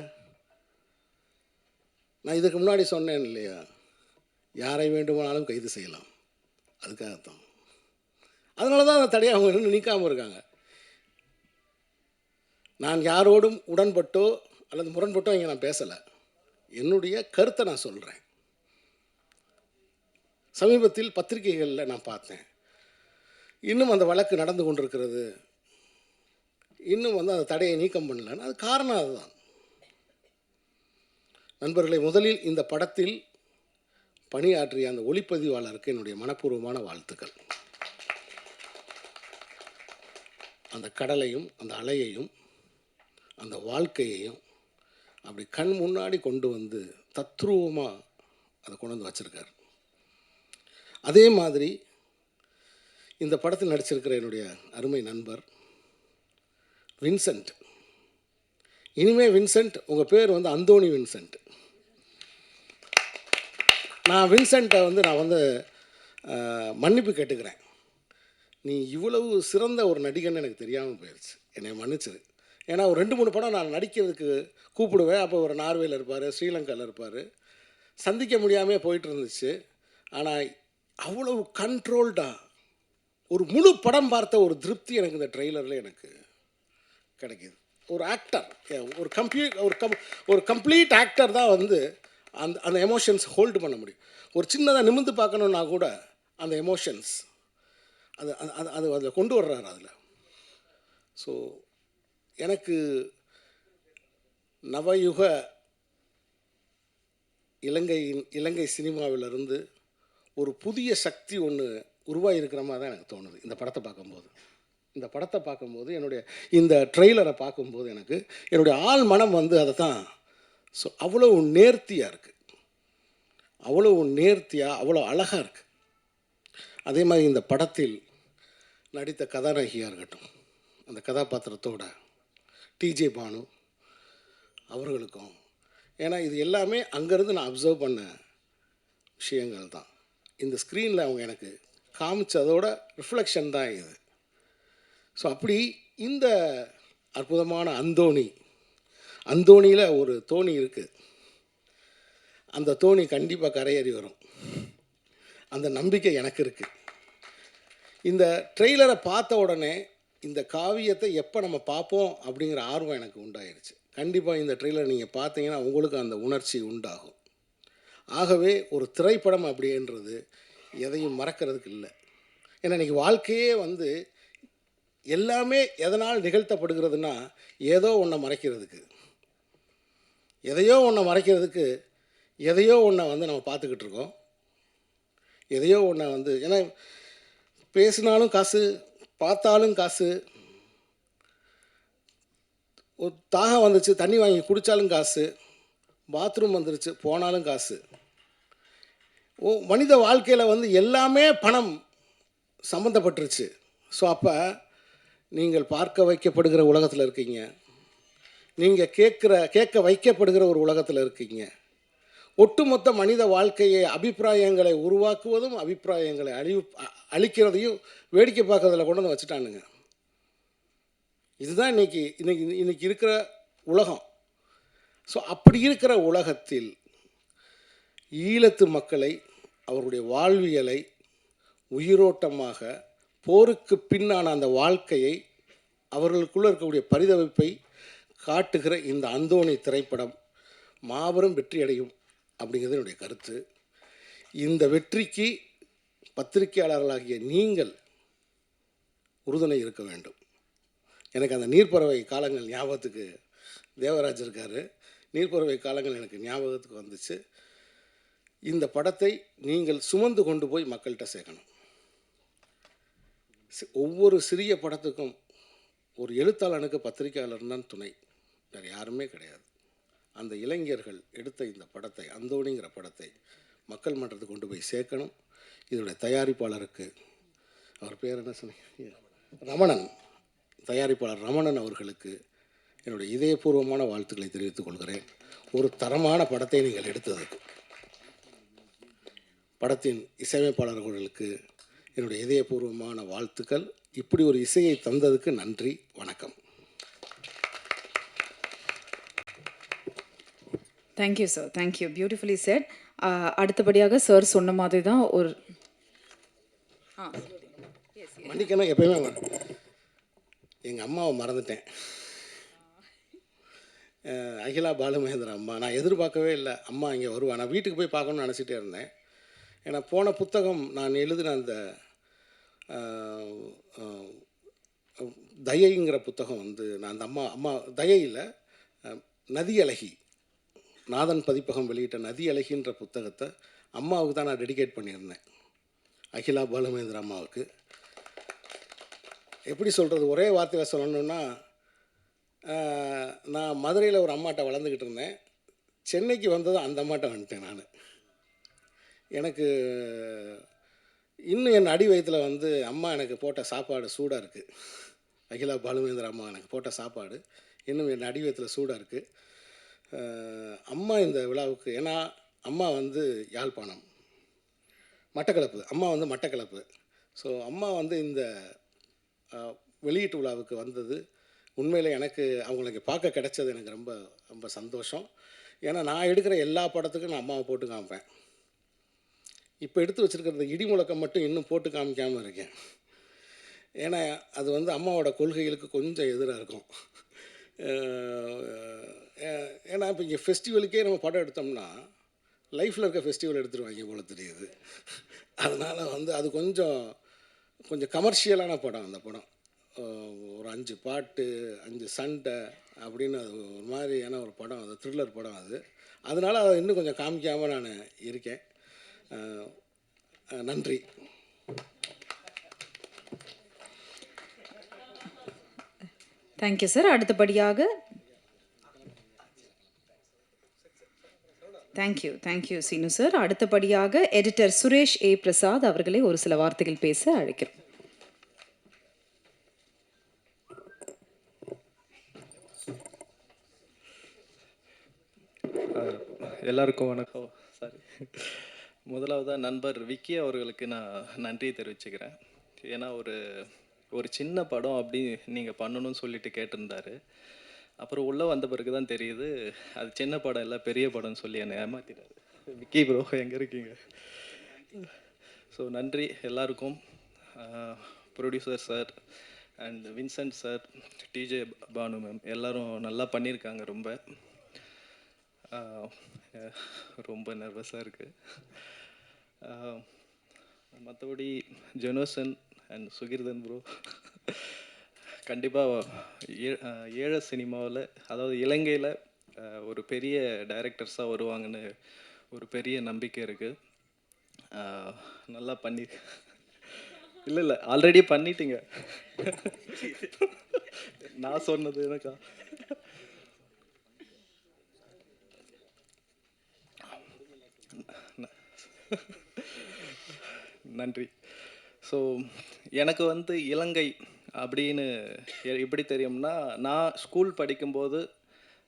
நான் இதுக்கு முன்னாடி சொன்னேன் இல்லையா, யாரை வேண்டுமானாலும் கைது செய்யலாம், அதுக்காகத்தான். அதனால தான் அந்த தடையை அவங்க இன்னும் நீக்காமல் இருக்காங்க. நான் யாரோடும் உடன்பட்டோ அல்லது முரண்பட்டோ இங்கே நான் பேசலை. என்னுடைய கருத்தை நான் சொல்கிறேன். சமீபத்தில் பத்திரிகைகளில் நான் பார்த்தேன், இன்னும் அந்த வழக்கு நடந்து கொண்டிருக்கிறது, இன்னும் அந்த தடையை நீக்கம் பண்ணலன்னு. அது காரணம் அதுதான். நண்பர்களை, முதலில் இந்த படத்தில் பணியாற்றிய அந்த ஒளிப்பதிவாளருக்கு என்னுடைய மனப்பூர்வமான வாழ்த்துக்கள். அந்த கடலையும் அந்த அலையையும் அந்த வாழ்க்கையையும் அப்படி கண் முன்னாடி கொண்டு வந்து தத்ரூபமாக அதை கொண்டு வந்து வச்சுருக்கார். அதே மாதிரி இந்த படத்தில் நடிச்சிருக்கிற என்னுடைய அருமை நண்பர் வின்சென்ட். இனிமேல் வின்சென்ட், உங்கள் பேர் அந்தோணி வின்சென்ட். நான் வின்சென்ட்டை நான் மன்னிப்பு கேட்டுக்கிறேன். நீ இவ்வளவு சிறந்த ஒரு நடிகன்னு எனக்கு தெரியாமல் போயிடுச்சு, என்னை மன்னிச்சிரு. ஏன்னா ஒரு 2-3 படம் நான் நடிக்கிறதுக்கு கூப்பிடுவேன். அப்போ ஒரு நார்வேயில் இருப்பார், ஸ்ரீலங்காவில் இருப்பார், சந்திக்க முடியாமல் போயிட்டு இருந்துச்சு. ஆனால் அவ்வளவு கண்ட்ரோல்டாக ஒரு முழு படம் பார்த்த ஒரு திருப்தி எனக்கு இந்த ட்ரெய்லரில் எனக்கு கிடைக்கிது. ஒரு ஆக்டர், ஒரு கம்ப்ளீட் ஆக்டர் தான் அந்த எமோஷன்ஸ் ஹோல்டு பண்ண முடியும். ஒரு சின்னதாக நிமிர்ந்து பார்க்கணுன்னா கூட அந்த எமோஷன்ஸ் அதில் கொண்டு வர்றாரு அதில். ஸோ எனக்கு நவயுக இலங்கை சினிமாவிலிருந்து ஒரு புதிய சக்தி ஒன்று உருவாகிருக்கிற மாதிரி தான் எனக்கு தோணுது இந்த படத்தை பார்க்கும்போது. இந்த ட்ரெய்லரை பார்க்கும்போது எனக்கு என்னுடைய ஆள் மனம் அதை தான். ஸோ அவ்வளோ நேர்த்தியாக இருக்குது, அவ்வளோ அழகாக இருக்குது. அதே மாதிரி இந்த படத்தில் நடித்த கதாநாயகியாக இருக்கட்டும், அந்த கதாபாத்திரத்தோட டிஜே பானு அவர்களுக்கும், ஏன்னா இது எல்லாமே அங்கேருந்து நான் அப்சர்வ் பண்ண விஷயங்கள் தான். இந்த ஸ்க்ரீனில் அவங்க எனக்கு காமிச்சதோட ரிஃப்ளெக்ஷன் தான் இது. ஸோ அப்படி இந்த அற்புதமான அந்தோணியில் ஒரு தோணி இருக்குது. அந்த தோணி கண்டிப்பாக கரையேறி வரும், அந்த நம்பிக்கை எனக்கு இருக்குது. இந்த ட்ரெய்லரை பார்த்த உடனே இந்த காவியத்தை எப்போ நம்ம பார்ப்போம் அப்படிங்கிற ஆர்வம் எனக்கு உண்டாயிருச்சு. கண்டிப்பாக இந்த ட்ரெய்லர் நீங்கள் பார்த்தீங்கன்னா உங்களுக்கு அந்த உணர்ச்சி உண்டாகும். ஆகவே ஒரு திரைப்படம் அப்படின்றது எதையும் மறக்கிறதுக்கு இல்லை. ஏன்னா இன்றைக்கி வாழ்க்கையே எல்லாமே எதனால் நிகழ்த்தப்படுகிறதுனா ஏதோ ஒன்றை மறைக்கிறதுக்கு, எதையோ ஒன்றை நம்ம பார்த்துக்கிட்டு இருக்கோம். எதையோ ஒன்றை ஏன்னா பேசினாலும் காசு, பார்த்தாலும் காசு, ஒரு தாகம் வந்துச்சு தண்ணி வாங்கி குடித்தாலும் காசு, பாத்ரூம் வந்துருச்சு போனாலும் காசு. மனித வாழ்க்கையில் எல்லாமே பணம் சம்மந்தப்பட்டுருச்சு. ஸோ அப்போ நீங்கள் பார்க்க வைக்கப்படுகிற உலகத்தில் இருக்கீங்க, நீங்கள் கேட்க வைக்கப்படுகிற ஒரு உலகத்தில் இருக்கீங்க. ஒட்டுமொத்த மனித வாழ்க்கையை அபிப்பிராயங்களை உருவாக்குவதும் அபிப்பிராயங்களை அழிக்கிறதையும் வேடிக்கை பார்க்கறதில் கொண்டு வந்து வச்சுட்டானுங்க. இதுதான் இன்னைக்கு இருக்கிற உலகம். ஸோ அப்படி இருக்கிற உலகத்தில் ஈழத்து மக்களை, அவருடைய வாழ்வியலை உயிரோட்டமாக, போருக்கு பின்னான அந்த வாழ்க்கையை, அவர்களுக்குள்ளே இருக்கக்கூடிய பரிதவிப்பை காட்டுகிற இந்த அந்தோணி திரைப்படம் மாபெரும் வெற்றியடையும் அப்படிங்கிறது என்னுடைய கருத்து. இந்த வெற்றிக்கு பத்திரிகையாளர்களாகிய நீங்கள் உறுதுணை இருக்க வேண்டும். எனக்கு அந்த நீர்ப்பறவை காலங்கள் ஞாபகத்துக்கு, தேவராஜ் இருக்கார், நீர்ப்பறவை காலங்கள் எனக்கு ஞாபகத்துக்கு வந்துச்சு. இந்த படத்தை நீங்கள் சுமந்து கொண்டு போய் மக்கள்கிட்ட சேர்க்கணும். ஒவ்வொரு சிறிய படத்துக்கும் ஒரு எழுத்தாளனுக்கு பத்திரிகையாளர் தான் துணை, வேறு யாருமே கிடையாது. அந்த இளைஞர்கள் எடுத்த இந்த படத்தை, அந்தோணிங்கிற படத்தை மக்கள் மன்றத்துக்கு கொண்டு போய் சேர்க்கணும். இதோடைய தயாரிப்பாளருக்கு, அவர் பேர் என்ன சொன்னீங்க, ரமணன், தயாரிப்பாளர் ரமணன் அவர்களுக்கு என்னுடைய இதயபூர்வமான வாழ்த்துக்களை தெரிவித்துக் கொள்கிறேன். ஒரு தரமான படத்தை நீங்கள் எடுத்ததுக்கு. படத்தின் இசையமைப்பாளர்களுக்கு என்னுடைய இதயபூர்வமான வாழ்த்துக்கள். இப்படி ஒரு இசையை தந்ததுக்கு நன்றி, வணக்கம். Thank you sir, thank you, beautifully set. அடுத்தபடியாக சார் சொன்ன மாதிரி தான் ஒரு மன்னிக்கணும், எப்பயுமே எங்கள் அம்மாவை மறந்துட்டேன். அகிலா பாலுமகேந்திரன் அம்மா, நான் எதிர்பார்க்கவே இல்லை அம்மா இங்கே வருவா. நான் வீட்டுக்கு போய் பார்க்கணுன்னு நினச்சிட்டே இருந்தேன். ஏன்னா போன புத்தகம் நான் எழுதின அந்த தயைங்கிற புத்தகம் வந்து நான் அந்த அம்மா தயையில் நதி அழகி, நாதன் பதிப்பகம் வெளியிட்ட நதி அழகின்ற புத்தகத்தை அம்மாவுக்கு தான் நான் டெடிகேட் பண்ணியிருந்தேன், அகிலா பாலுமகேந்திரன் அம்மாவுக்கு. எப்படி சொல்கிறது, ஒரே வார்த்தையில் சொல்லணுன்னா, நான் மதுரையில் ஒரு அம்மாட்ட வளர்ந்துக்கிட்டு இருந்தேன். சென்னைக்கு வந்ததும் அந்த அம்மாட்ட வந்துட்டேன் நான். எனக்கு இன்னும் என் அடி வயிற்றில் வந்து அம்மா எனக்கு போட்ட சாப்பாடு சூடாக இருக்குது. அகிலா பாலுமகேந்திரன் அம்மா எனக்கு போட்ட சாப்பாடு இன்னும் என் அடி வயிற்றில் சூடாக இருக்குது. அம்மா இந்த விழாவுக்கு, ஏன்னா அம்மா வந்து யாழ்ப்பாணம், மட்டக்களப்பு, அம்மா வந்து மட்டக்களப்பு. ஸோ அம்மா வந்து இந்த வெளியீட்டு விழாவுக்கு வந்தது உண்மையில் எனக்கு அவங்களுக்கு பார்க்க கிடைச்சது எனக்கு ரொம்ப ரொம்ப சந்தோஷம். ஏன்னா நான் எடுக்கிற எல்லா படத்துக்கும் நான் அம்மாவை போட்டு காமிப்பேன். இப்போ எடுத்து வச்சுருக்கிறது இடி முழக்கம் மட்டும் இன்னும் போட்டு காமிக்காமல் இருக்கேன். ஏன்னா அது வந்து அம்மாவோட கொள்கைகளுக்கு கொஞ்சம் எதிராக இருக்கும். ஏன்னா இப்போ இங்கே ஃபெஸ்டிவலுக்கே நம்ம படம் எடுத்தோம்னா லைஃப்பில் இருக்க ஃபெஸ்டிவல் எடுத்துருவாங்க போல தெரியுது. அதனால் வந்து அது கொஞ்சம் கமர்ஷியலான படம். அந்த படம் ஒரு 5 பாட்டு 5 சண்டை அப்படின்னு அது ஒரு மாதிரியான ஒரு படம், அது த்ரில்லர் படம் அது. அதனால் அதை இன்னும் கொஞ்சம் காமிக்காமல் நான் இருக்கேன். நன்றி. Thank you sir. அடுத்தபடியாக தேங்க்யூ சீனு சார். அடுத்தபடியாக எடிட்டர் சுரேஷ் ஏ பிரசாத் அவர்களை ஒரு சில வார்த்தைகள் பேச அழைக்கிறோம். எல்லாருக்கும் வணக்கம். சாரி, முதலாவதாக நண்பர் விக்கி அவர்களுக்கு நான் நன்றி தெரிவிச்சுக்கிறேன். ஏன்னா ஒரு சின்ன படம் அப்படி நீங்கள் பண்ணணும்னு சொல்லிட்டு கேட்டிருந்தாரு. அப்புறம் உள்ளே வந்த பிறகு தான் தெரியுது அது சின்ன படம் இல்லை பெரிய படம்னு சொல்லி என்னை ஏமாற்றிட்டாரு. விக்கி ப்ரோ எங்கே இருக்கீங்க? ஸோ நன்றி எல்லாருக்கும். Producer sir and Vincent sir, TJ Bhanu ma'am எல்லாரும் நல்லா பண்ணியிருக்காங்க. ரொம்ப நர்வஸாக இருக்குது. மற்றபடி ஜெனோசன் அண்ட் சுகிர்தன் ப்ரோ கண்டிப்பாக ஈழ சினிமாவில், அதாவது இலங்கையில் ஒரு பெரிய டைரக்டர்ஸாக வருவாங்கன்னு ஒரு பெரிய நம்பிக்கை இருக்குது. நல்லா பண்ணி இல்லை ஆல்ரெடி பண்ணிட்டீங்க. நான் சொன்னது எனக்கா? நன்றி. ஸோ எனக்கு வந்து இலங்கை அப்படின்னு எப்படி தெரியும்னா, நான் ஸ்கூல் படிக்கும்போது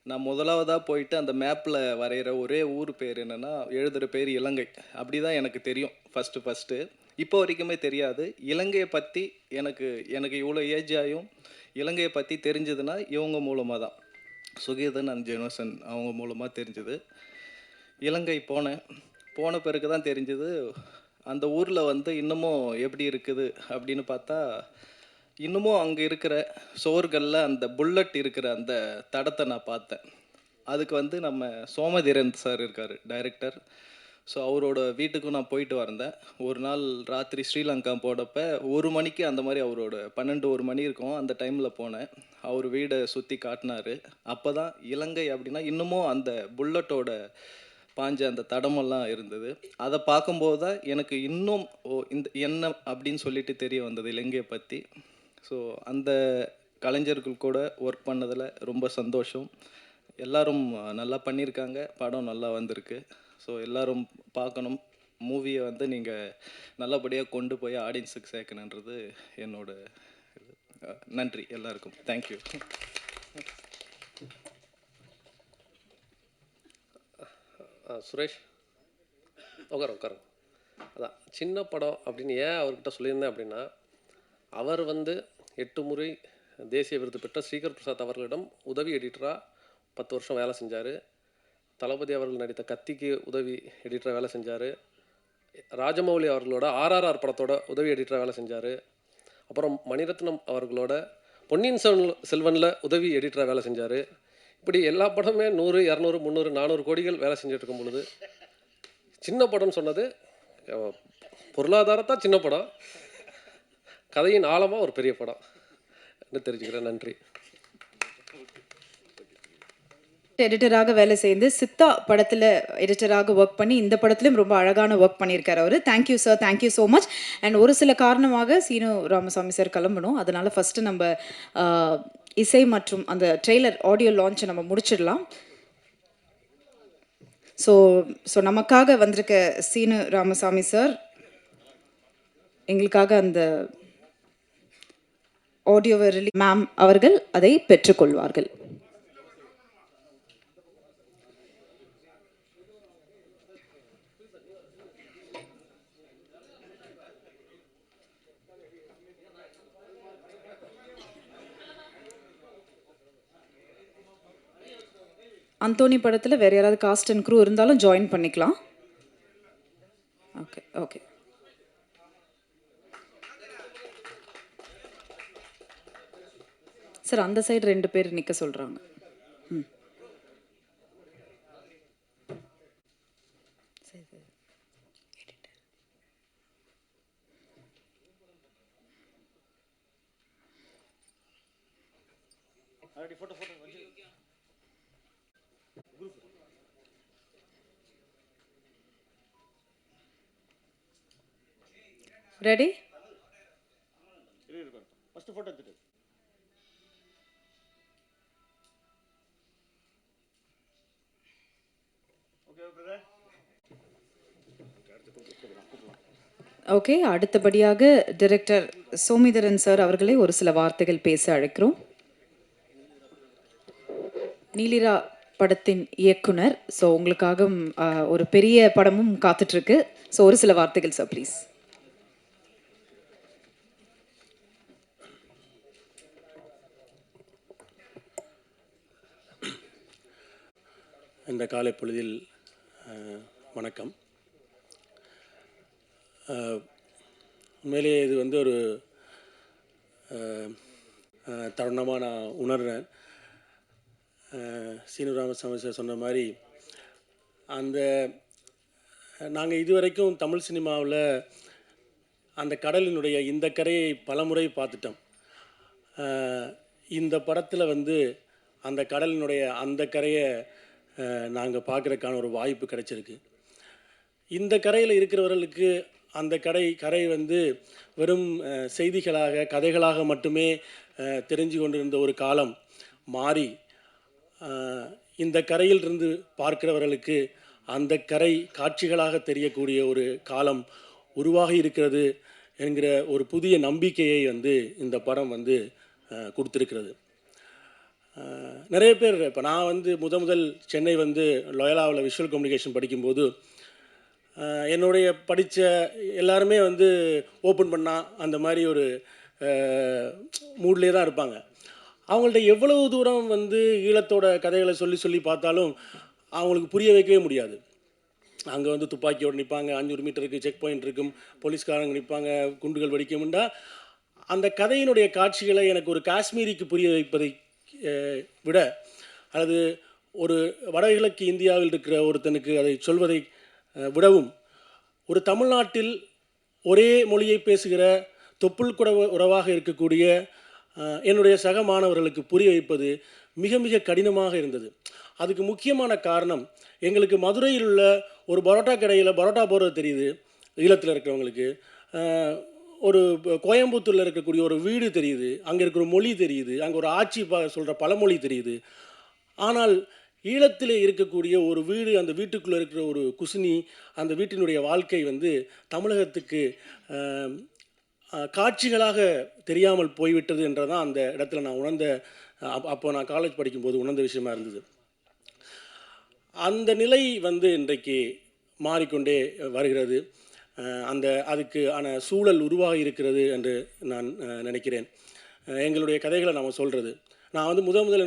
நான் முதலாவதாக போயிட்டு அந்த மேப்பில் வரைகிற ஒரே ஊர் பேர் என்னென்னா, எழுதுகிற பேர் இலங்கை. அப்படி தான் எனக்கு தெரியும் ஃபஸ்ட்டு. இப்போ வரைக்குமே தெரியாது. இலங்கையை பற்றி எனக்கு இவ்வளோ ஏஜ் ஆகியும் இலங்கையை பற்றி தெரிஞ்சதுன்னா இவங்க மூலமாக தான், சுகீதன் அண்ட் ஜெனோசன் அவங்க மூலமாக தெரிஞ்சுது. இலங்கை போன பிறகு தான் தெரிஞ்சது அந்த ஊரில் வந்து இன்னமும் எப்படி இருக்குது அப்படின்னு பார்த்தா, இன்னமும் அங்கே இருக்கிற சோர்களில் அந்த புல்லட் இருக்கிற அந்த தடத்தை நான் பார்த்தேன். அதுக்கு வந்து நம்ம சோமதீரன் சார் இருக்கார் டைரக்டர். ஸோ அவரோட வீட்டுக்கும் நான் போயிட்டு வந்தேன். ஒரு நாள் ராத்திரி ஸ்ரீலங்கா போனப்ப 1 மணிக்கு அந்த மாதிரி அவரோட 12, 1 மணி இருக்கும். அந்த டைமில் போனேன். அவர் வீடை சுற்றி காட்டினாரு. அப்போ தான் இலங்கை அப்படின்னா இன்னமும் அந்த புல்லட்டோட பாஞ்ச அந்த தடமெல்லாம் இருந்தது. அதை பார்க்கும்போது தான் எனக்கு இன்னும் இந்த என்ன அப்படின்னு சொல்லிட்டு தெரிய வந்தது இலங்கையை பற்றி. ஸோ அந்த கலைஞர்கள் கூட ஒர்க் பண்ணதில் ரொம்ப சந்தோஷம். எல்லாரும் நல்லா பண்ணியிருக்காங்க. படம் நல்லா வந்திருக்கு. ஸோ எல்லோரும் பார்க்கணும். மூவியை வந்து நீங்கள் நல்லபடியாக கொண்டு போய் ஆடியன்ஸுக்கு சேர்க்கணுன்றது என்னோட இது. நன்றி எல்லாருக்கும். தேங்க்யூ. சுரேஷ் உட்காருங்க. அதான் சின்ன படம் அப்படின்னு ஏன் அவர்கிட்ட சொல்லியிருந்தேன் அப்படின்னா, அவர் வந்து 8 முறை தேசிய விருது பெற்ற ஸ்ரீகர் பிரசாத் அவர்களிடம் உதவி எடிட்டராக 10 வருஷம் வேலை செஞ்சார். தளபதி அவர்கள் நடித்த கத்திக்கு உதவி எடிட்டராக வேலை செஞ்சார். ராஜமௌலி அவர்களோட RRR படத்தோட உதவி எடிட்டராக வேலை செஞ்சார். அப்புறம் மணிரத்னம் அவர்களோட பொன்னியின் செல்வனில் உதவி எடிட்டராக வேலை செஞ்சார். இப்படி எல்லா படமே 100, 200, 300, 400 கோடிகள் வேலை செஞ்சுட்டு இருக்கும் பொழுது சின்ன படம்னு சொன்னது பொருளாதாரத்தான் சின்ன படம், கதையின் ஆழமாக ஒரு பெரிய படம் தெரிஞ்சுக்கிறேன். நன்றி. எடிட்டராக வேலை செய்து சித்தா படத்தில் எடிட்டராக ஒர்க் பண்ணி இந்த படத்துலையும் ரொம்ப அழகான ஒர்க் பண்ணியிருக்காரு அவர். Thank you sir, thank you so much. And ஒரு சில காரணமாக சீனு ராமசாமி சார் கிளம்பணும். அதனால் ஃபஸ்ட்டு நம்ம இசை மற்றும் அந்த ட்ரெய்லர் ஆடியோ லான்ச்சை நம்ம முடிச்சிடலாம். ஸோ நமக்காக வந்திருக்க சீனு ராமசாமி சார் எங்களுக்காக அந்த ஆடியோவை மேம் அவர்கள் அதை பெற்றுக்கொள்வார்கள். அந்தோனி படத்தில் வேறு யாராவது காஸ்ட் அண்ட் க்ரூ இருந்தாலும் ஜாயின் பண்ணிக்கலாம். ஓகே சார், அந்த சைடு 2 பேர் நிற்க சொல்கிறாங்க. ரெடி? ஓகே, அடுத்தபடியாக டைரக்டர் சோமிதரன் சார் அவர்களை ஒரு சில வார்த்தைகள் பேச அழைக்கிறோம். நீலிரா படத்தின் இயக்குனர். ஸோ உங்களுக்காக ஒரு பெரிய படமும் காத்துட்ருக்கு. ஸோ ஒரு சில வார்த்தைகள் சார் ப்ளீஸ். இந்த காலை பொழுதில் வணக்கம். உண்மையிலேயே இது வந்து ஒரு தருணமாக நான் உணர்றேன். சீனு ராமசாமி சார் சொன்ன மாதிரி அந்த நாங்கள் இதுவரைக்கும் தமிழ் சினிமாவில் அந்த கடலினுடைய இந்த கரையை பலமுறை பார்த்துட்டோம். இந்த படத்தில் வந்து அந்த கடலினுடைய அந்த கரையை நாங்கள் பார்க்குறதுக்கான ஒரு வாய்ப்பு கிடைச்சிருக்கு. இந்த கரையில் இருக்கிறவர்களுக்கு அந்த கரை வந்து வெறும் செய்திகளாக கதைகளாக மட்டுமே தெரிஞ்சு கொண்டிருந்த ஒரு காலம் மாறி இந்த கரையிலிருந்து பார்க்கிறவர்களுக்கு அந்த கரை காட்சிகளாக தெரியக்கூடிய ஒரு காலம் உருவாகி இருக்கிறது என்கிற ஒரு புதிய நம்பிக்கையை வந்து இந்த படம் வந்து கொடுத்துருக்கிறது. நிறைய பேர் இப்போ நான் வந்து முதல் சென்னை வந்து லோயலாவில் விஷுவல் கம்யூனிகேஷன் படிக்கும்போது என்னுடைய படித்த எல்லாருமே வந்து ஓப்பன் பண்ணால் அந்த மாதிரி ஒரு மூட்லேயே தான் இருப்பாங்க. அவங்கள்ட்ட எவ்வளவு தூரம் வந்து ஈழத்தோட கதைகளை சொல்லி பார்த்தாலும் அவங்களுக்கு புரிய வைக்கவே முடியாது. அங்கே வந்து துப்பாக்கியோடு நிற்பாங்க, 500 மீட்டருக்கு செக் பாயிண்ட் இருக்கும், போலீஸ்காரங்க நிற்பாங்க, குண்டுகள் வெடிக்கும்ண்டா அந்த கதையினுடைய காட்சிகளை எனக்கு ஒரு காஷ்மீரிக்கு புரிய வைப்பதை விட அல்லது ஒரு வடகிழக்கு இந்தியாவில் இருக்கிற ஒருத்தனுக்கு அதை சொல்வதை விடவும் ஒரு தமிழ்நாட்டில் ஒரே மொழியை பேசுகிற தொப்புள் குட உறவாக இருக்கக்கூடிய என்னுடைய சக மாணவர்களுக்கு புரிய வைப்பது மிக மிக கடினமாக இருந்தது. அதுக்கு முக்கியமான காரணம், எங்களுக்கு மதுரையில் உள்ள ஒரு பரோட்டா கடையில் பரோட்டா போடுறது தெரியுது ஈழத்தில் இருக்கிறவங்களுக்கு, ஒரு கோயம்புத்தூரில் இருக்கக்கூடிய ஒரு வீடு தெரியுது, அங்கே இருக்கிற மொழி தெரியுது, அங்கே ஒரு ஆட்சி சொல்கிற பழமொழி தெரியுது. ஆனால் ஈழத்தில் இருக்கக்கூடிய ஒரு வீடு, அந்த வீட்டுக்குள்ளே இருக்கிற ஒரு குசினி, அந்த வீட்டினுடைய வாழ்க்கை வந்து தமிழகத்துக்கு காட்சிகளாக தெரியாமல் போய்விட்டது என்றதான் அந்த இடத்துல நான் உணர்ந்த, அப்போ நான் காலேஜ் படிக்கும்போது உணர்ந்த விஷயமா இருந்தது. அந்த நிலை வந்து இன்றைக்கு மாறிக்கொண்டே வருகிறது. அதுக்கான சூழல் உருவாகி இருக்கிறது என்று நான் நினைக்கிறேன். எங்களுடைய கதைகளை நாம் சொல்கிறது, நான் வந்து முதல்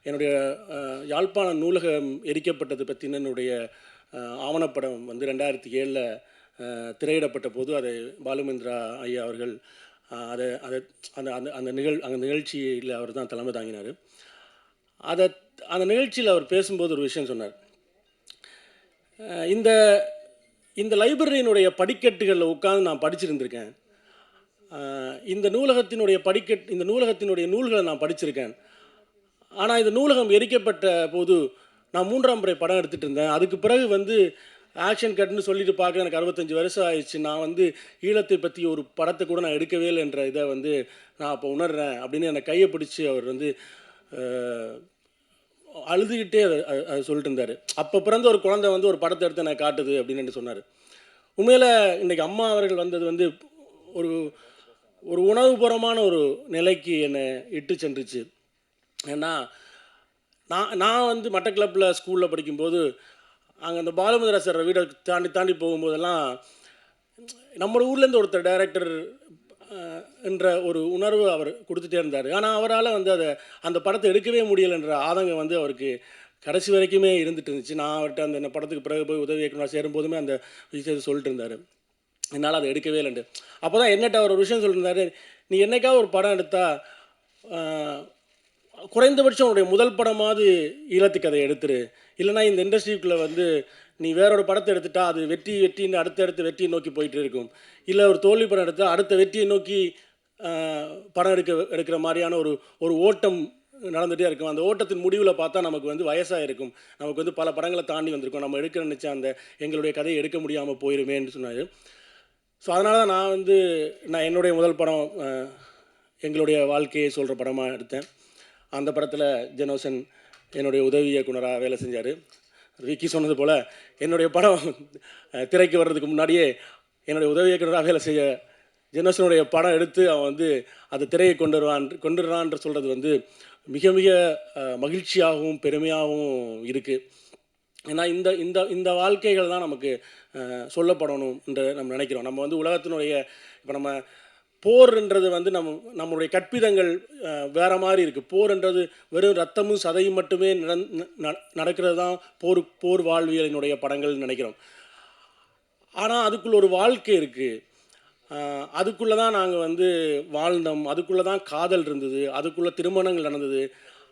என்னுடைய யாழ்ப்பாண நூலகம் எரிக்கப்பட்டது பற்றின என்னுடைய ஆவணப்படம் வந்து 2007 திரையிடப்பட்ட போது அதை பாலுமேந்திரா ஐயா அவர்கள் அந்த நிகழ்ச்சியில் அவர் தான் தலைமை தாங்கினார். அந்த நிகழ்ச்சியில் அவர் பேசும்போது ஒரு விஷயம் சொன்னார். இந்த லைப்ரரியினுடைய படிக்கட்டுகளில் உட்காந்து நான் படிச்சிருந்திருக்கேன். இந்த நூலகத்தினுடைய நூல்களை நான் படிச்சிருக்கேன். ஆனால் இந்த நூலகம் எரிக்கப்பட்ட போது நான் 3ஆம் முறை படம் எடுத்துகிட்டு இருந்தேன். அதுக்கு பிறகு வந்து ஆக்ஷன் கட்னு சொல்லிட்டு பார்க்க எனக்கு 65 வருஷம் ஆயிடுச்சு. நான் வந்து ஈழத்தை பற்றி ஒரு படத்தை கூட நான் எடுக்கவே இல்லைன்ற இதை வந்து நான் அப்போ உணர்றேன் அப்படின்னு என்னை கையை பிடிச்சி அவர் வந்து அழுதுகிட்டே அதை சொல்லிட்டு இருந்தார். அப்போ பிறந்த ஒரு குழந்தை வந்து ஒரு படத்தை எடுத்து எனக்கு காட்டுது அப்படின்னு சொன்னார். உண்மையில் இன்றைக்கி அம்மா அவர்கள் வந்தது வந்து ஒரு உணவுபூர்வமான ஒரு நிலைக்கு என்னை இட்டு சென்றுச்சு. ஏன்னா நான் வந்து மட்டக்களப்பில் ஸ்கூலில் படிக்கும்போது அங்கே அந்த பாலுமேந்திரா சார் வீடை தாண்டி போகும்போதெல்லாம் நம்ம ஊர்லேருந்து ஒருத்தர் டைரக்டர் என்ற ஒரு உணர்வு அவர் கொடுத்துட்டே இருந்தார். ஆனால் அவரால் வந்து அந்த படத்தை எடுக்கவே முடியலைன்ற ஆதங்கம் வந்து அவருக்கு கடைசி வரைக்குமே இருந்துட்டு இருந்துச்சு. நான் அவர்கிட்ட அந்த படத்துக்கு பிறகு போய் உதவி இயக்குனர் சேரும்போதுமே அந்த விஷயத்தை சொல்லிட்டு இருந்தார், என்னால் அதை எடுக்கவே இல்லைண்டு. அப்போ தான் என்னட்ட அவர் ஒரு விஷயம் சொல்லியிருந்தார், நீ என்னைக்காவது ஒரு படம் எடுத்தால் குறைந்தபட்சம் உன்னுடைய முதல் படமாவது ஈழத்து கதை எடுத்துரு, இல்லைனா இந்த இண்டஸ்ட்ரிக்குள்ளே வந்து நீ வேறொரு படத்தை எடுத்துட்டா அது வெற்றின்னு அடுத்தடுத்து வெற்றியை நோக்கி போயிட்டு இருக்கும். இல்லை ஒரு தோல்வி படம் எடுத்தால் அடுத்த வெற்றியை நோக்கி படம் எடுக்கிற மாதிரியான ஒரு ஓட்டம் நடந்துகிட்டே இருக்கும். அந்த ஓட்டத்தின் முடிவில் பார்த்தா நமக்கு வந்து வயசாக இருக்கும், நமக்கு வந்து பல படங்களை தாண்டி வந்திருக்கும், நம்ம எடுக்க நினச்சா எங்களுடைய கதையை எடுக்க முடியாமல் போயிருமேன்னு சொன்னார். ஸோ அதனால தான் நான் என்னுடைய முதல் படம் எங்களுடைய வாழ்க்கையை சொல்கிற படமாக எடுத்தேன். அந்த படத்தில் ஜெனோசன் என்னுடைய உதவி இயக்குனராக வேலை செஞ்சார். விக்கி சொன்னது போல் என்னுடைய படம் திரைக்கு வர்றதுக்கு முன்னாடியே என்னுடைய உதவி இயக்குனராக வேலை செய்ய ஜெனோசனுடைய படம் எடுத்து அவன் வந்து அதை திரையை கொண்டுடுறான்ற சொல்கிறது வந்து மிக மிக மகிழ்ச்சியாகவும் பெருமையாகவும் இருக்குது. ஏன்னா இந்த வாழ்க்கைகள் தான் நமக்கு சொல்லப்படணும் என்று நம்ம நினைக்கிறோம். நம்ம வந்து உலகத்தினுடைய இப்போ நம்ம போர்ன்றது வந்து நம்மளுடைய கற்பிதங்கள் வேறு மாதிரி இருக்குது. போர்ன்றது வெறும் ரத்தமும் சதையும் மட்டுமே நடக்கிறது தான் போர் வாழ்வியலினுடைய படங்கள்னு நினைக்கிறோம். ஆனால் அதுக்குள்ளே ஒரு வாழ்க்கை இருக்குது, அதுக்குள்ளே தான் நாங்கள் வந்து வாழ்ந்தோம், அதுக்குள்ளே தான் காதல் இருந்தது, அதுக்குள்ளே திருமணங்கள் நடந்தது.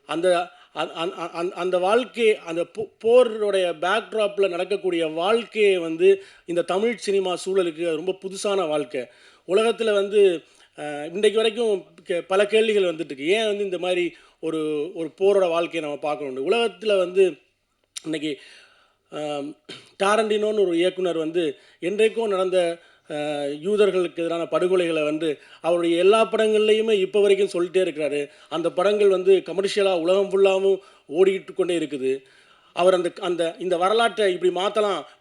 அந்த வாழ்க்கை, அந்த போருடைய பேக்ட்ராப்பில் நடக்கக்கூடிய வாழ்க்கையை வந்து இந்த தமிழ் சினிமா சூழலுக்கு ரொம்ப புதுசான வாழ்க்கை. உலகத்தில் வந்து இன்றைக்கு வரைக்கும் பல கேள்விகள் வந்துட்டுருக்கு. ஏன் வந்து இந்த மாதிரி ஒரு போரோட வாழ்க்கையை நம்ம பார்க்கணும். உலகத்தில் வந்து இன்றைக்கி டாரண்டினோன்னு ஒரு இயக்குனர் வந்து என்றைக்கும் நடந்த யூதர்களுக்கு எதிரான படுகொலைகளை வந்து அவருடைய எல்லா படங்கள்லையுமே இப்போ வரைக்கும் சொல்லிட்டே இருக்கிறாரு. அந்த படங்கள் வந்து கமர்ஷியலாக உலகம் ஃபுல்லாகவும் ஓடிக்கிட்டு கொண்டே இருக்குது. அவர் இந்த வரலாற்றை இப்படி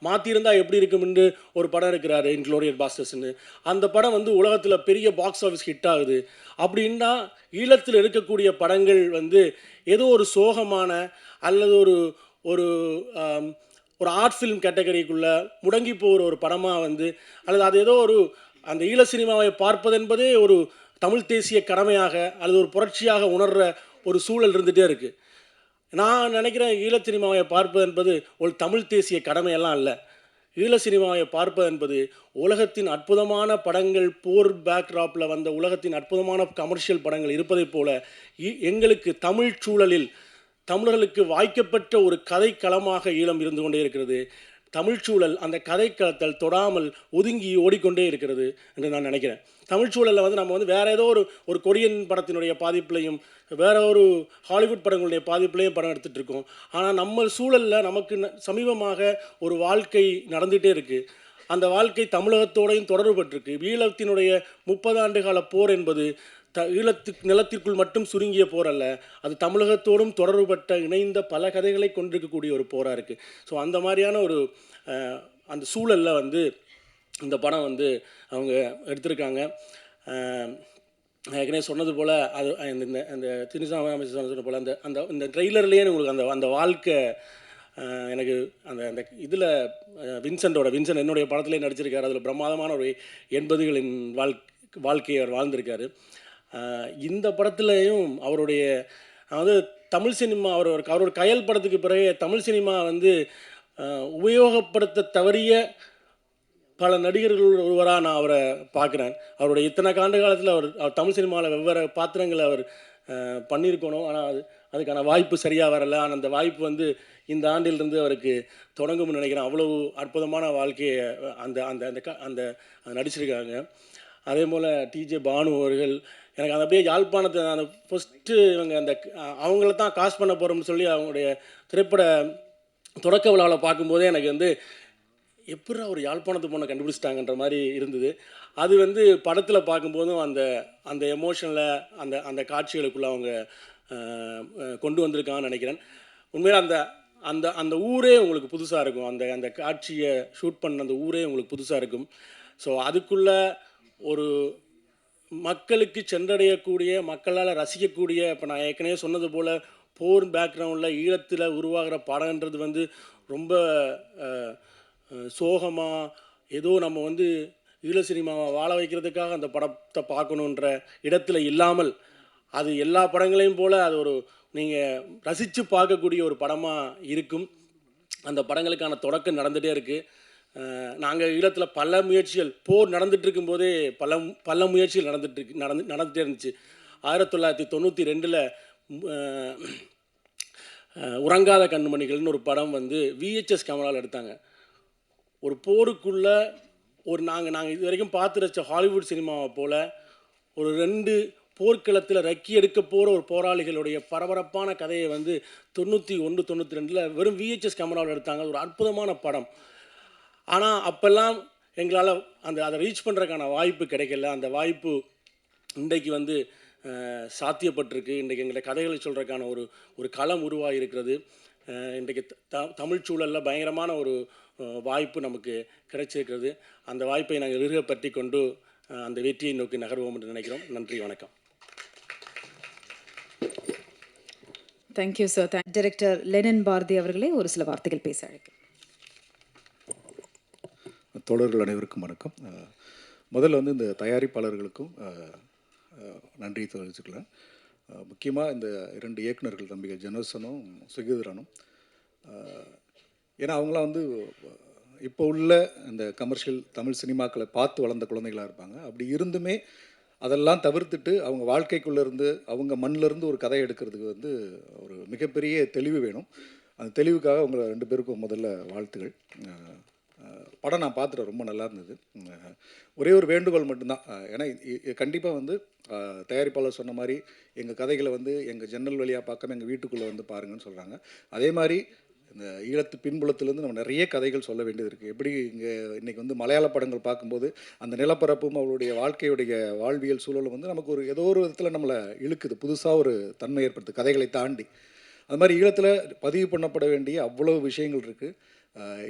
மாற்றியிருந்தால் எப்படி இருக்கும்னு ஒரு படம் இருக்கிறாரு, இன்க்ளோரியஸ் பாஸ்டர்ஸ்னு. அந்த படம் வந்து உலகத்தில் பெரிய பாக்ஸ் ஆஃபீஸ் ஹிட் ஆகுது. அப்படின்னா ஈழத்தில் இருக்கக்கூடிய படங்கள் வந்து ஏதோ ஒரு சோகமான அல்லது ஒரு ஆர்ட் ஃபிலிம் கேட்டகரிக்குள்ளே முடங்கி போகிற ஒரு படமாக வந்து, அல்லது அது ஏதோ அந்த ஈழ சினிமாவை பார்ப்பது என்பதே ஒரு தமிழ் தேசிய கடமையாக அல்லது ஒரு புரட்சியாக உணர்கிற ஒரு சூழல் இருந்துகிட்டே இருக்குது. நான் நினைக்கிறேன் ஈழ சினிமாவை பார்ப்பது என்பது ஒரு தமிழ் தேசிய கடமையெல்லாம் இல்லை. ஈழ சினிமாவை பார்ப்பது என்பது உலகத்தின் அற்புதமான படங்கள், போர் பேக்ட்ராப்பில் வந்த உலகத்தின் அற்புதமான கமர்ஷியல் படங்கள் இருப்பதைப் போல எங்களுக்கு தமிழ் சூழலில் தமிழர்களுக்கு வாய்க்கப்பட்ட ஒரு கதைக்களமாக ஈழம் இருந்து கொண்டே இருக்கிறது. தமிழ்ச்சூழல் அந்த கதைக்களத்தில் தொடாமல் ஒதுங்கி ஓடிக்கொண்டே இருக்கிறது என்று நான் நினைக்கிறேன். தமிழ்ச்சூழலில் வந்து நம்ம வந்து வேறு ஏதோ ஒரு கொரியன் படத்தினுடைய பாதிப்புலையும் வேறு ஒரு ஹாலிவுட் படங்களுடைய பாதிப்புலையும் படம் எடுத்துகிட்டு இருக்கோம். ஆனால் நம்ம சூழலில் நமக்கு சமீபமாக ஒரு வாழ்க்கை நடந்துகிட்டே இருக்குது. அந்த வாழ்க்கை தமிழகத்தோடையும் தொடர்புபட்டிருக்கு. ஈழத்தினுடைய 30 ஆண்டு கால போர் என்பது நிலத்திற்குள் மட்டும் சுருங்கிய போர் அல்ல, அது தமிழகத்தோடும் தொடர்புபட்ட இணைந்த பல கதைகளை கொண்டிருக்கக்கூடிய ஒரு போராக இருக்குது. ஸோ அந்த மாதிரியான ஒரு அந்த சூழலில் வந்து இந்த படம் வந்து அவங்க எடுத்திருக்காங்க. ஏற்கனவே சொன்னது போல் அது அந்த திணிசாமி அமைச்சர் சொன்னது போல் அந்த ட்ரெய்லர்லேயே உங்களுக்கு அந்த வாழ்க்கை எனக்கு அந்த இதில் வின்சென்ட் என்னுடைய படத்துலேயே நடிச்சிருக்காரு. அதில் பிரமாதமான ஒரு 80களின் வாழ்க்கையை அவர் வாழ்ந்திருக்காரு. இந்த படத்துலையும் அவருடைய அதாவது தமிழ் சினிமா அவரோட கயல் படத்துக்கு பிறகு தமிழ் சினிமா வந்து உபயோகப்படுத்த தவறிய பல நடிகர்கள் ஒருவராக நான் அவரை பார்க்குறேன். அவருடைய இத்தனை ஆண்டு காலத்தில் அவர் தமிழ் சினிமாவில் வெவ்வேறு பாத்திரங்களை அவர் பண்ணியிருக்கணும். ஆனால் அதுக்கான வாய்ப்பு சரியாக வரலை. ஆனால் அந்த வாய்ப்பு வந்து இந்த ஆண்டிலிருந்து அவருக்கு தொடங்கும்னு நினைக்கிறேன். அவ்வளவு அற்புதமான வாழ்க்கையை அந்த அந்த அந்த அந்த நடிச்சிருக்காங்க. அதே போல் டிஜே பானு அவர்கள் எனக்கு அந்த அப்படியே யாழ்ப்பாணத்தை அந்த ஃபஸ்ட்டு இவங்க அந்த அவங்கள தான் காஸ்ட் பண்ண போகிறோம்னு சொல்லி அவங்களுடைய திரைப்பட தொடக்க விழாவில் பார்க்கும்போதே எனக்கு வந்து எப்படி ஒரு யாழ்ப்பாணத்து பொண்ணை கண்டுபிடிச்சிட்டாங்கன்ற மாதிரி இருந்தது. அது வந்து படத்தில் பார்க்கும்போதும் அந்த அந்த எமோஷனில் அந்த அந்த காட்சிகளுக்குள்ளே அவங்க கொண்டு வந்திருக்காங்கன்னு நினைக்கிறேன். உண்மையில் அந்த அந்த அந்த ஊரே உங்களுக்கு புதுசாக இருக்கும். அந்த அந்த காட்சியை ஷூட் பண்ண அந்த ஊரே உங்களுக்கு புதுசாக இருக்கும். ஸோ அதுக்குள்ளே ஒரு மக்களுக்கு சென்றடையக்கூடிய, மக்களால் ரசிக்கக்கூடிய, இப்போ நான் ஏற்கனவே சொன்னது போல் போர் பேக்ரவுண்டில் ஈழத்தில் உருவாகிற படம்ன்றது வந்து ரொம்ப சோகமாக ஏதோ நம்ம வந்து ஈழ சினிமாவை வாழ வைக்கிறதுக்காக அந்த படத்தை பார்க்கணுன்ற இடத்துல இல்லாமல் அது எல்லா படங்களையும் போல் அது ஒரு நீங்கள் ரசித்து பார்க்கக்கூடிய ஒரு படமாக இருக்கும். அந்த படங்களுக்கான தொடக்கம் நடந்துகிட்டே இருக்குது. நாங்கள் ஈழத்தில் பல முயற்சிகள் போர் நடந்துகிட்டு இருக்கும்போதே பல முயற்சிகள் நடந்துகிட்டே இருந்துச்சு. 1992 உறங்காத கண்மணிகள்னு ஒரு படம் வந்து VHS கேமராவில் எடுத்தாங்க. ஒரு போருக்குள்ளே நாங்கள் இது வரைக்கும் பார்த்து ரசித்த ஹாலிவுட் சினிமாவை போல் ஒரு 2 போர்க்களத்தில் ரக்கி எடுக்க போகிற ஒரு போராளிகளுடைய பரபரப்பான கதையை வந்து 91, 92 வெறும் VHS கேமராவில் எடுத்தாங்க. ஒரு அற்புதமான படம். ஆனால் அப்போல்லாம் எங்களால் அதை ரீச் பண்ணுறதுக்கான வாய்ப்பு கிடைக்கல. அந்த வாய்ப்பு இன்றைக்கு வந்து சாத்தியப்பட்டிருக்கு. இன்றைக்கு எங்களை கதைகளை சொல்கிறதுக்கான ஒரு களம் உருவாகி இருக்கிறது. இன்றைக்கு தமிழ் சூழலில் பயங்கரமான ஒரு வாய்ப்பு நமக்கு கிடைச்சிருக்கிறது. அந்த வாய்ப்பை நாங்கள் இறுகப்பற்றி கொண்டு அந்த வெற்றியை நோக்கி நகர்வோம் என்று நினைக்கிறோம். நன்றி, வணக்கம். Thank you sir. Director Lenin Bharathi அவர்களே ஒரு சில வார்த்தைகள் பேச அழைக்கிறேன். தோழர்கள் அனைவருக்கும் வணக்கம். முதல்ல வந்து இந்த தயாரிப்பாளர்களுக்கும் நன்றி தெரிவிச்சுக்கலாம். முக்கியமாக இந்த 2 இயக்குநர்கள் தம்பிகள் ஜெனர்சனும் சுகீதரனும். ஏன்னா அவங்களாம் வந்து இப்போ உள்ள இந்த கமர்ஷியல் தமிழ் சினிமாக்களை பார்த்து வளர்ந்த குழந்தைகளாக இருப்பாங்க. அப்படி இருந்துமே அதெல்லாம் தவிர்த்துட்டு அவங்க வாழ்க்கைக்குள்ளேருந்து அவங்க மண்ணிலேருந்து ஒரு கதை எடுக்கிறதுக்கு வந்து ஒரு மிகப்பெரிய தெளிவு வேணும். அந்த தெளிவுக்காக அவங்க 2 பேருக்கும் முதல்ல வாழ்த்துகள். படம் நான் பார்த்துட்டேன், ரொம்ப நல்லா இருந்தது. ஒரே ஒரு வேண்டுகோள் மட்டும்தான். ஏன்னா கண்டிப்பாக வந்து தயாரிப்பாளர் சொன்ன மாதிரி எங்கள் கதைகளை வந்து எங்கள் ஜன்னல் வழியாக பார்க்காம எங்கள் வீட்டுக்குள்ளே வந்து பாருங்கன்னு சொல்கிறாங்க. அதே மாதிரி இந்த ஈழத்து பின்புலத்துலேருந்து நம்ம நிறைய கதைகள் சொல்ல வேண்டியது இருக்குது. எப்படி இங்கே இன்றைக்கி வந்து மலையாள படங்கள் பார்க்கும்போது அந்த நிலப்பரப்பும் அவருடைய வாழ்க்கையுடைய வாழ்வியல் சூழலும் வந்து நமக்கு ஒரு ஏதோ ஒரு விதத்தில் நம்மளை இழுக்குது, புதுசாக ஒரு தன்மை ஏற்படுத்து கதைகளை தாண்டி. அது மாதிரி ஈழத்தில் பதிவு பண்ணப்பட வேண்டிய அவ்வளவு விஷயங்கள் இருக்குது.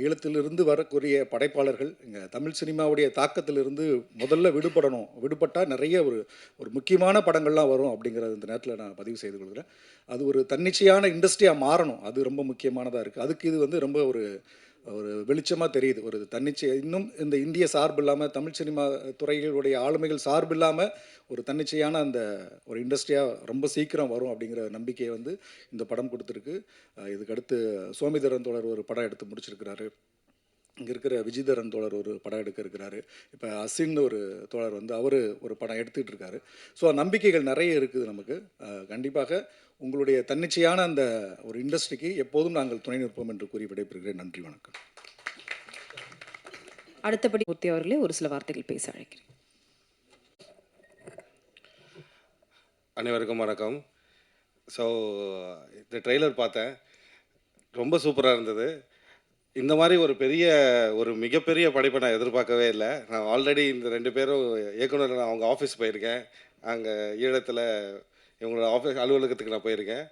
ஈழத்திலிருந்து வரக்கூடிய படைப்பாளர்கள் இங்கே தமிழ் சினிமாவுடைய தாக்கத்திலிருந்து முதல்ல விடுபட்டால் நிறைய ஒரு முக்கியமான படங்கள்லாம் வரும் அப்படிங்கிறது இந்த நேரத்தில் நான் பதிவு செய்து கொள்கிறேன். அது ஒரு தன்னிச்சையான இண்டஸ்ட்ரியாக மாறணும், அது ரொம்ப முக்கியமானதாக இருக்குது. அதுக்கு இது வந்து ரொம்ப ஒரு வெளிச்சமாக தெரியுது. ஒரு தன்னிச்சை இன்னும் இந்த இந்திய சார்பு இல்லாமல் தமிழ் சினிமா துறைகளுடைய ஆளுமைகள் சார்பு இல்லாமல் ஒரு தன்னிச்சையான அந்த ஒரு இண்டஸ்ட்ரியாக ரொம்ப சீக்கிரம் வரும் அப்படிங்கிற நம்பிக்கையை வந்து இந்த படம் கொடுத்துருக்கு. இதுக்கடுத்து சோமிதரன் தோழர் ஒரு படம் எடுத்து முடிச்சிருக்கிறாரு. இங்கே இருக்கிற விஜிதரன் தோழர் ஒரு படம் எடுக்க இருக்கிறாரு. இப்போ அசின்னு ஒரு தோழர் வந்து அவர் ஒரு படம் எடுத்துகிட்டு இருக்காரு. ஸோ நம்பிக்கைகள் நிறைய இருக்குது நமக்கு. கண்டிப்பாக உங்களுடைய தன்னிச்சையான அந்த ஒரு இண்டஸ்ட்ரிக்கு எப்போதும் நாங்கள் துணை நிற்போம் என்று கூறி விடைபெறுகிறேன். நன்றி, வணக்கம். அடுத்தபடி மூர்த்தி அவர்களே ஒரு சில வார்த்தைகள் பேச அழைக்கிறேன். அனைவருக்கும் வணக்கம். ஸோ இந்த ட்ரெய்லர் பார்த்தேன், ரொம்ப சூப்பராக இருந்தது. இந்த மாதிரி ஒரு மிகப்பெரிய படைப்பை நான் எதிர்பார்க்கவே இல்லை. நான் ஆல்ரெடி இந்த 2 பேரும் இயக்குனர் அவங்க ஆஃபீஸ் போயிருக்கேன். அங்கே ஈழத்தில் இவங்களோட ஆஃபீஸ் அலுவலகத்துக்கு நான் போயிருக்கேன்.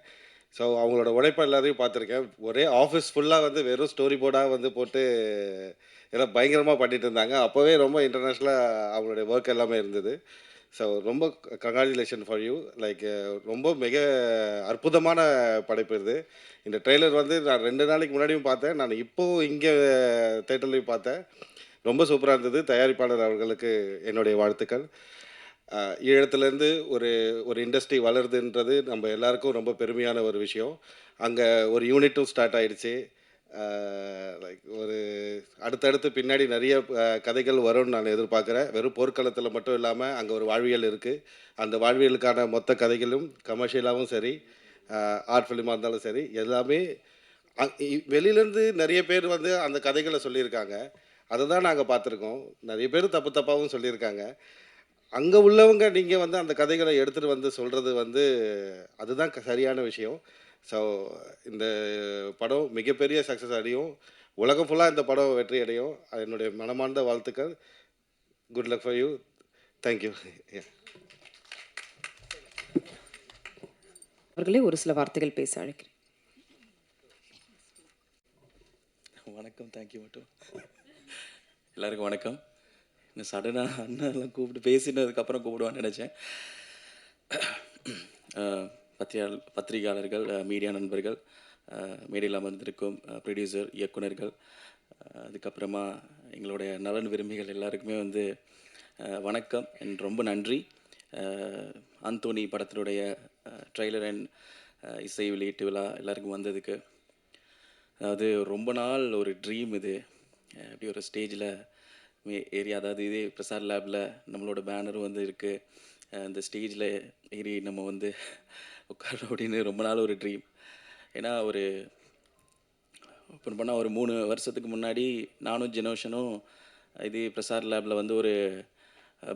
ஸோ அவங்களோட உழைப்பை எல்லாத்தையும் பார்த்துருக்கேன். ஒரே ஆஃபீஸ் ஃபுல்லாக வெறும் ஸ்டோரி போர்டாக போட்டு எல்லாம் பயங்கரமாக பண்ணிட்டு இருந்தாங்க. அப்போவே ரொம்ப இன்டர்நேஷ்னலாக அவங்களுடைய ஒர்க் எல்லாமே இருந்தது. ஸோ ரொம்ப கங்க்ராச்சுலேஷன் ஃபார் யூ. லைக் ரொம்ப மிக அற்புதமான படைப்பு இது. இந்த ட்ரெய்லர் நான் 2 நாளைக்கு முன்னாடியும் பார்த்தேன், நான் இப்போது இங்கே தேட்டர்லையும் பார்த்தேன். ரொம்ப சூப்பராக இருந்தது. தயாரிப்பாளர் அவர்களுக்கு என்னுடைய வாழ்த்துக்கள். ஈழத்துலேருந்து ஒரு இண்டஸ்ட்ரி வளருதுன்றது நம்ம எல்லாருக்கும் ரொம்ப பெருமையான ஒரு விஷயம். அங்கே ஒரு யூனிட்டும் ஸ்டார்ட் ஆகிடுச்சு. லைக் அடுத்தடுத்து பின்னாடி நிறைய கதைகள் வரும்னு நான் எதிர்பார்க்குறேன். வெறும் போர்க்களத்தில் மட்டும் இல்லாமல் அங்கே ஒரு வாழ்வியல் இருக்குது. அந்த வாழ்வியலுக்கான மொத்த கதைகளும் கமர்ஷியலாகவும் சரி, ஆர்ட் ஃபிலிமாக இருந்தாலும் சரி, எல்லாமே வெளியிலேருந்து நிறைய பேர் அந்த கதைகளை சொல்லியிருக்காங்க. அதை தான் நாங்கள் பார்த்துருக்கோம். நிறைய பேர் தப்பாகவும் சொல்லியிருக்காங்க. அங்கே உள்ளவங்க நீங்கள் அந்த கதைகளை எடுத்துகிட்டு சொல்கிறது அதுதான் சரியான விஷயம். ஸோ இந்த படம் மிகப்பெரிய சக்ஸஸ் அடையும். உலகம் ஃபுல்லாக இந்த படம் வெற்றி அடையும். என்னுடைய மனமார்ந்த வாழ்த்துக்கள். Good luck for you. Thank you. அவர்களே ஒரு சில வார்த்தைகள் பேச அழைக்கிறேன். வணக்கம். தேங்க்யூ மட்டும். எல்லாருக்கும் வணக்கம். இன்னும் சடனாக அண்ணாலாம் கூப்பிட்டு பேசினதுக்கப்புறம் கூப்பிடுவான்னு நினச்சேன். பத்திரிகையாளர்கள், மீடியா நண்பர்கள், மேடையில் அமர்ந்திருக்கும் ப்ரொடியூசர், இயக்குனர்கள், அதுக்கப்புறமா எங்களுடைய நலன் விரும்பிகள் எல்லாருக்குமே வணக்கம் அண்ட் ரொம்ப நன்றி. அந்தோனி படத்தினுடைய ட்ரெய்லர் அண்ட் இசை வெளியீட்டு விழா எல்லாருக்கும் வந்ததுக்கு. அதாவது ரொம்ப நாள் ஒரு ட்ரீம் இது. இப்படி ஒரு ஸ்டேஜில் ஏறி, அதாவது இதே பிரசாத் லேபில் நம்மளோட பேனரும் இருக்குது. இந்த ஸ்டேஜில் ஏறி நம்ம உட்காரோம் அப்படின்னு ரொம்ப நாள் ஒரு ட்ரீம். ஏன்னா ஓப்பன் பண்ணால் ஒரு 3 வருஷத்துக்கு முன்னாடி நானும் ஜெனோஷனும் இதே பிரசாத் லேபில் ஒரு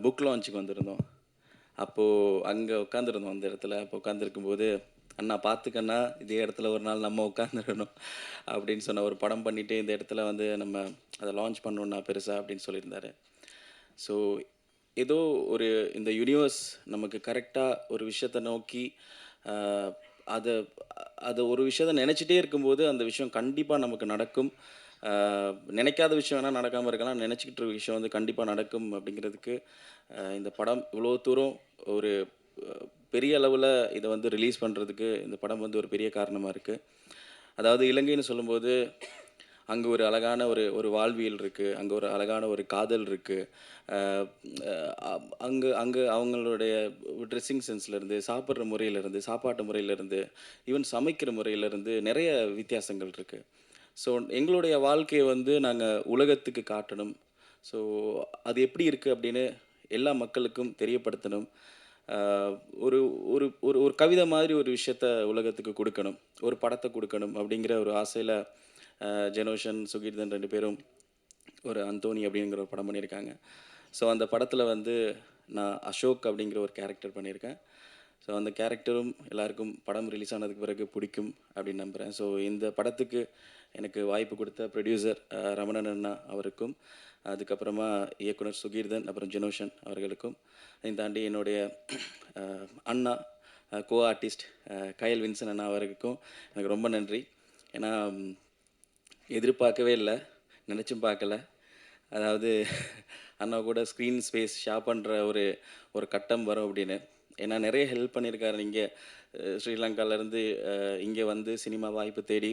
புக் லான்ச்சுக்கு வந்திருந்தோம். அப்போது அங்கே உட்காந்துருந்தோம். அந்த இடத்துல அப்போ உட்காந்துருக்கும்போது, அண்ணா பார்த்துக்கண்ணா, இதே இடத்துல ஒரு நாள் நம்ம உட்காந்துடணும் அப்படின்னு சொன்ன, ஒரு படம் பண்ணிவிட்டு இந்த இடத்துல நம்ம அதை லான்ச் பண்ணணுன்னா பெருசாக அப்படின்னு சொல்லியிருந்தாரு. ஸோ ஏதோ இந்த யூனிவர்ஸ் நமக்கு கரெக்டாக ஒரு விஷயத்தை நோக்கி அதை ஒரு விஷயத்தை நினச்சிட்டே இருக்கும்போது அந்த விஷயம் கண்டிப்பாக நமக்கு நடக்கும். நினைக்காத விஷயம் வேணால் நடக்காமல் இருக்கலாம், நினச்சிக்கிட்டு இருக்க விஷயம் கண்டிப்பாக நடக்கும் அப்படிங்கிறதுக்கு இந்த படம் இவ்வளோ தூரம் ஒரு பெரிய அளவில் இதை ரிலீஸ் பண்ணுறதுக்கு இந்த படம் ஒரு பெரிய காரணமாக இருக்குது. அதாவது இலங்கைன்னு சொல்லும்போது அங்கே ஒரு அழகான ஒரு வாழ்வியல் இருக்குது, அங்கே ஒரு அழகான ஒரு காதல் இருக்குது. அங்கே அவங்களுடைய ட்ரெஸ்ஸிங் சென்ஸ்லேருந்து, சாப்பிட்ற முறையிலேருந்து, சாப்பாட்டு முறையிலேருந்து, ஈவன் சமைக்கிற முறையிலேருந்து நிறைய வித்தியாசங்கள் இருக்குது. ஸோ எங்களுடைய வாழ்க்கையை நாங்கள் உலகத்துக்கு காட்டணும். ஸோ அது எப்படி இருக்குது அப்படின்னு எல்லா மக்களுக்கும் தெரியப்படுத்தணும். ஒரு ஒரு ஒரு ஒரு கவிதை மாதிரி ஒரு விஷயத்த உலகத்துக்கு கொடுக்கணும், ஒரு படத்தை கொடுக்கணும் அப்படிங்கிற ஒரு ஆசையில் ஜெனோஷன், சுகீர்தன் 2 பேரும் ஒரு அந்தோனி அப்படிங்கிற ஒரு படம் பண்ணியிருக்காங்க. ஸோ அந்த படத்தில் நான் அசோக் அப்படிங்கிற ஒரு கேரக்டர் பண்ணியிருக்கேன். ஸோ அந்த கேரக்டரும் எல்லாருக்கும் படம் ரிலீஸ் ஆனதுக்கு பிறகு பிடிக்கும் அப்படின்னு நம்புகிறேன். ஸோ இந்த படத்துக்கு எனக்கு வாய்ப்பு கொடுத்த ப்ரொடியூசர் ரமணன் அண்ணா அவருக்கும், அதுக்கப்புறமா இயக்குனர் சுகீர்தன், அப்புறம் ஜெனோஷன் அவர்களுக்கும், இதையும் தாண்டி என்னுடைய அண்ணா கோ ஆர்டிஸ்ட் கயல் வின்சன் அண்ணா அவருக்கும் எனக்கு ரொம்ப நன்றி. ஏன்னா எதிர்பார்க்கவே இல்லை, நினச்சும் பார்க்கல. அதாவது அண்ணா கூட ஸ்க்ரீன் ஸ்பேஸ் ஷேர் பண்ணுற ஒரு கட்டம் வரும் அப்படின்னு. ஏன்னா நிறைய ஹெல்ப் பண்ணியிருக்காரு. இங்கே ஸ்ரீலங்காவிலேருந்து இங்கே சினிமா வாய்ப்பு தேடி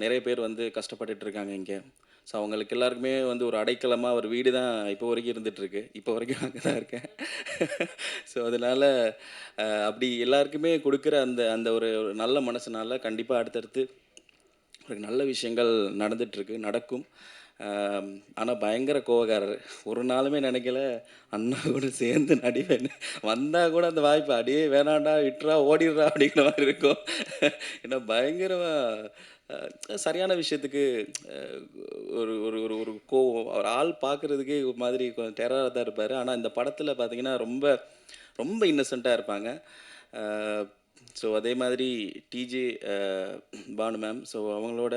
நிறைய பேர் கஷ்டப்பட்டுட்டு இருக்காங்க இங்கே. ஸோ அவங்களுக்கு எல்லாருக்குமே ஒரு அடைக்கலமாக ஒரு வீடு தான் இப்போ வரைக்கும் இருந்துகிட்ருக்கு. இப்போ வரைக்கும் அங்கே தான் இருக்கேன். ஸோ அதனால் அப்படி எல்லாருக்குமே கொடுக்குற அந்த ஒரு நல்ல மனசுனால கண்டிப்பாக அடுத்தடுத்து ஒரு நல்ல விஷயங்கள் நடந்துகிட்ருக்கு, நடக்கும். ஆனால் பயங்கர கோவக்காரர். ஒரு நாளுமே நினைக்கல அண்ணா கூட சேர்ந்து நடிவேன்னு. வந்தால் கூட அந்த வாய்ப்பு அடியே வேணாண்டா, விட்டுறா, ஓடிடுறா அப்படிங்கிற மாதிரி இருக்கும். ஏன்னா பயங்கரமாக சரியான விஷயத்துக்கு ஒரு ஒரு ஒரு ஒரு கோவம், அவர் ஆள் பார்க்குறதுக்கே ஒரு மாதிரி கொஞ்சம் டெரராக தான் இருப்பார். ஆனால் இந்த படத்தில் பார்த்தீங்கன்னா ரொம்ப ரொம்ப இன்னசென்ட்டாக இருப்பாங்க. ஸோ அதே மாதிரி டிஜே பானு மேம், ஸோ அவங்களோட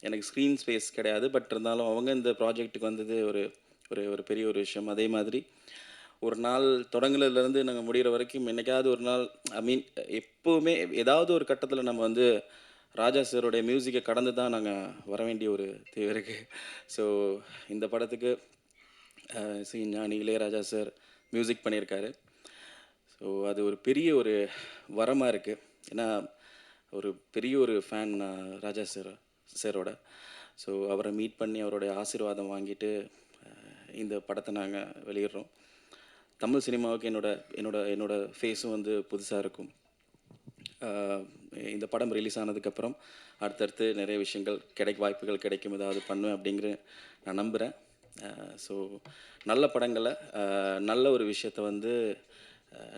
எனக்கு ஸ்க்ரீன் ஸ்பேஸ் கிடையாது. பட் இருந்தாலும் அவங்க இந்த ப்ராஜெக்ட்டுக்கு வந்தது ஒரு ஒரு ஒரு பெரிய ஒரு விஷயம். அதே மாதிரி ஒரு நாள் தொடங்குனதுலேருந்து நாங்கள் முடிகிற வரைக்கும் என்னைக்காவது ஒரு நாள், ஐ மீன் எப்போவுமே ஏதாவது ஒரு கட்டத்தில் நம்ம வந்து ராஜா சாரோடைய மியூசிக்கை கடந்து தான் நாங்கள் வர வேண்டிய ஒரு தேவை இருக்குது. ஸோ இந்த படத்துக்கு ஞானி இளையராஜா சார் மியூசிக் பண்ணியிருக்காரு. ஸோ அது ஒரு பெரிய ஒரு வரமாக இருக்குது. ஏன்னா ஒரு பெரிய ஒரு ஃபேன் ராஜா சாரோட. ஸோ அவரை மீட் பண்ணி அவருடைய ஆசீர்வாதம் வாங்கிட்டு இந்த படத்தை நாங்கள் வெளியிடுறோம். தமிழ் சினிமாவுக்கு என்னோட ஃபேஸும் வந்து புதுசாக இருக்கும். இந்த படம் ரிலீஸ் ஆனதுக்கப்புறம் அடுத்தடுத்து நிறைய விஷயங்கள் வாய்ப்புகள் கிடைக்கும், ஏதாவது பண்ணுவேன் அப்படிங்கிற நான் நம்புகிறேன். ஸோ நல்ல படங்களை நல்ல ஒரு விஷயத்தை வந்து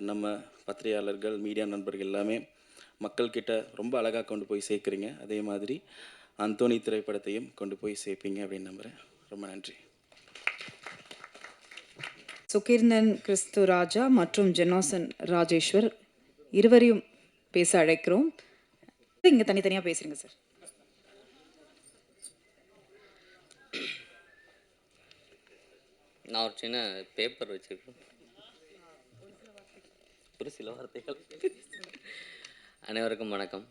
நம்ம பத்திரிகையாளர்கள், மீடியா நண்பர்கள் எல்லாமே மக்கள்கிட்ட ரொம்ப அழகாக கொண்டு போய் சேர்க்குறீங்க. அதே மாதிரி அந்தோனி திரைப்படத்தையும் கொண்டு போய் சேர்ப்பீங்க அப்படின்னு நம்புகிறேன். ரொம்ப நன்றி. சுகீர்தன் கிறிஸ்துராஜா மற்றும் ஜெனோசன் ராஜேஸ்வர் இருவரையும் பேச அழைக்கிறோம். இங்கே தனித்தனியாக பேசுறீங்க சார். நான் ஒரு சின்ன பேப்பர் வச்சுருக்கேன், ஒரு சில வார்த்தைகள். அனைவருக்கும் வணக்கம்.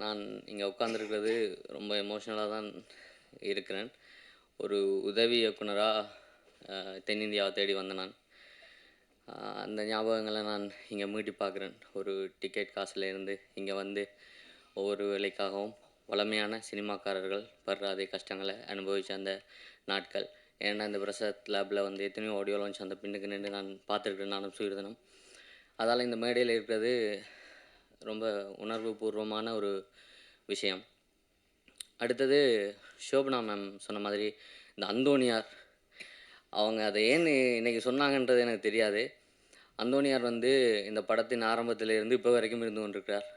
நான் இங்கே உட்காந்துருக்கிறது ரொம்ப எமோஷ்னலாக தான் இருக்கிறேன். ஒரு உதவி இயக்குனராக தென்னிந்தியாவை தேடி வந்த நான் அந்த ஞாபகங்களை நான் இங்கே மீட்டி பார்க்குறேன். ஒரு டிக்கெட் காசுலேருந்து இங்கே வந்து ஒவ்வொரு வேலைக்காகவும் வளமையான சினிமாக்காரர்கள் படுற அதே கஷ்டங்களை அனுபவித்த அந்த நாட்கள். ஏன்னா இந்த பிரசாத் லேபில் வந்து எத்தனையோ ஆடியோ லான்ச் அந்த பின்னுக்கு நின்று நான் பார்த்துருக்கேன், நானும் சுகிர்தனும். அதால் இந்த மேடையில் இருக்கிறது ரொம்ப உணர்வு பூர்வமான ஒரு விஷயம். அடுத்தது ஷோபனா மேம் சொன்ன மாதிரி இந்த அந்தோனியார், அவங்க அதை ஏன் இன்றைக்கி சொன்னாங்கன்றது எனக்கு தெரியாது. அந்தோனியார் வந்து இந்த படத்தின் ஆரம்பத்திலிருந்து இப்போ வரைக்கும் இருந்து கொண்டிருக்கிறார்.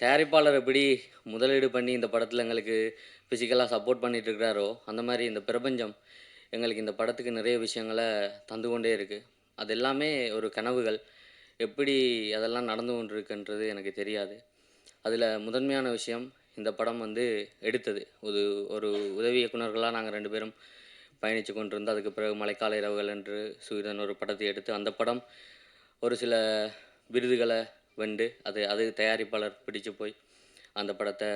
தயாரிப்பாளர் எப்படி முதலீடு பண்ணி இந்த படத்தில் எங்களுக்கு ஃபிசிக்கலாக சப்போர்ட் பண்ணிகிட்ருக்கிறாரோ, அந்த மாதிரி இந்த பிரபஞ்சம் எங்களுக்கு இந்த படத்துக்கு நிறைய விஷயங்களை தந்து கொண்டே இருக்குது. அது எல்லாமே ஒரு கனவுகள். எப்படி அதெல்லாம் நடந்து கொண்டிருக்குன்றது எனக்கு தெரியாது. அதில் முதன்மையான விஷயம், இந்த படம் வந்து எடுத்தது ஒரு உதவி இயக்குனர்களாக நாங்கள் 2 பேரும் பயணித்து கொண்டிருந்தோம். அதுக்கு பிறகு மழைக்கால இரவுகள் என்று சுகிர்தன் ஒரு படத்தை எடுத்து அந்த படம் ஒரு சில விருதுகளை வென்று அது தயாரிப்பாளர் பிடிச்சு போய் அந்த படத்தை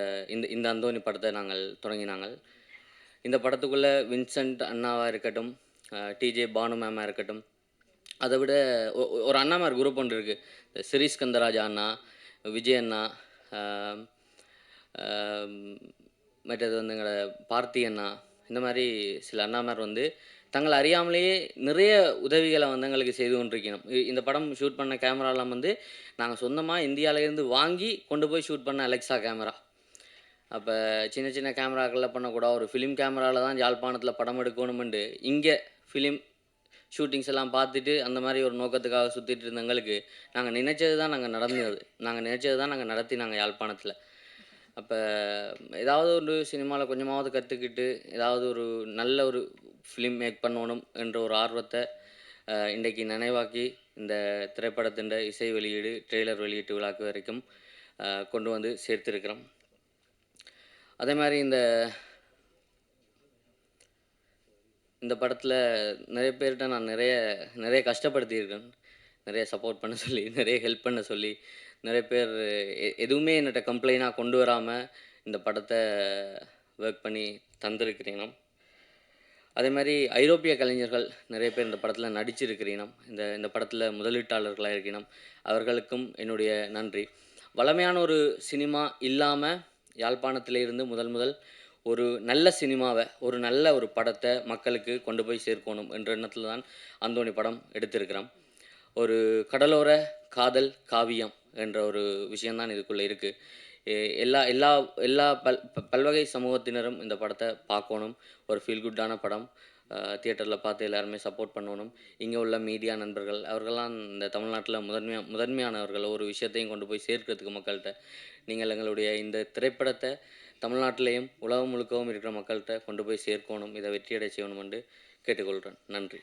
இந்த அந்தோனி படத்தை நாங்கள் தொடங்கினாங்கள். இந்த படத்துக்குள்ளே வின்சென்ட் அண்ணாவாக இருக்கட்டும், டிஜே பானு மேமாக இருக்கட்டும், அதை விட ஒரு அண்ணாமார் குரூப் ஒன்று இருக்குது. சிரீஷ் கந்தராஜா அண்ணா, விஜய் அண்ணா, மற்றது வந்து எங்களோட பார்த்தி அண்ணா, இந்த மாதிரி சில அண்ணாமார் வந்து தங்களை அறியாமலேயே நிறைய உதவிகளை வந்து எங்களுக்கு செய்து கொண்டிருக்கணும். இந்த படம் ஷூட் பண்ண கேமராலாம் வந்து நாங்கள் சொந்தமாக இந்தியாவிலேருந்து வாங்கி கொண்டு போய் ஷூட் பண்ண அலெக்ஸா கேமரா. அப்போ சின்ன சின்ன கேமராக்களில் பண்ணக்கூடாது, ஒரு ஃபிலிம் கேமராவில் தான் யாழ்ப்பாணத்தில் படம் எடுக்கணுமெண்டு இங்கே ஃபிலிம் ஷூட்டிங்ஸ் எல்லாம் பார்த்துட்டு அந்த மாதிரி ஒரு நோக்கத்துக்காக சுற்றிட்டு இருந்தவங்களுக்கு நாங்கள் நினச்சது தான் நாங்கள் நடத்தி நாங்கள் யாழ்ப்பாணத்தில். அப்போ ஏதாவது ஒரு சினிமாவில் கொஞ்சமாவது கற்றுக்கிட்டு ஏதாவது ஒரு நல்ல ஒரு ஃபிலிம் மேக் பண்ணணும் என்ற ஒரு ஆர்வத்தை இன்றைக்கு நினைவாக்கி இந்த திரைப்படத்தின் இசை வெளியீடு, ட்ரெய்லர் வெளியீட்டு விழாக்கு வரைக்கும் கொண்டு வந்து சேர்த்துருக்கிறோம். அதே மாதிரி இந்த படத்தில் நிறைய பேர்கிட்ட நான் நிறைய கஷ்டப்படுத்தியிருக்கேன். நிறைய சப்போர்ட் பண்ண சொல்லி, நிறைய ஹெல்ப் பண்ண சொல்லி, நிறைய பேர் எதுவுமே என்னட்ட கம்ப்ளைண்டாக கொண்டு வராமல் இந்த படத்தை ஒர்க் பண்ணி தந்திருக்கிறீங்க. அதே மாதிரி ஐரோப்பிய கலைஞர்கள் நிறைய பேர் இந்த படத்தில் நடிச்சிருக்கிறீங்க. இந்த படத்தில் முதலீட்டாளர்களாக இருக்கணும், அவர்களுக்கும் என்னுடைய நன்றி. வளமையான ஒரு சினிமா இல்லாமல் யாழ்ப்பாணத்திலிருந்து முதல் ஒரு நல்ல சினிமாவை, ஒரு நல்ல ஒரு படத்தை மக்களுக்கு கொண்டு போய் சேர்க்கணும் என்ற எண்ணத்தில் தான் அந்தோனி படம் எடுத்திருக்கிறோம். ஒரு கடலோர காதல் காவியம் என்ற ஒரு விஷயந்தான் இதுக்குள்ளே இருக்குது. எல்லா பல்வகை சமூகத்தினரும் இந்த படத்தை பார்க்கணும். ஒரு ஃபீல் குட்டான படம். தியேட்டரில் பார்த்து எல்லாருமே சப்போர்ட் பண்ணணும். இங்கே உள்ள மீடியா நண்பர்கள் அவர்கள்லாம் இந்த தமிழ்நாட்டில் முதன்மையானவர்கள். ஒரு விஷயத்தையும் கொண்டு போய் சேர்க்கிறதுக்கு மக்கள்கிட்ட நீங்கள் எங்களுடைய இந்த திரைப்படத்தை தமிழ்நாட்டிலேயும் உலகம் முழுக்கவும் இருக்கிற மக்கள்கிட்ட கொண்டு போய் சேர்க்கணும், இதை வெற்றியடை செய்யணும் என்று கேட்டுக்கொள்கிறேன். நன்றி.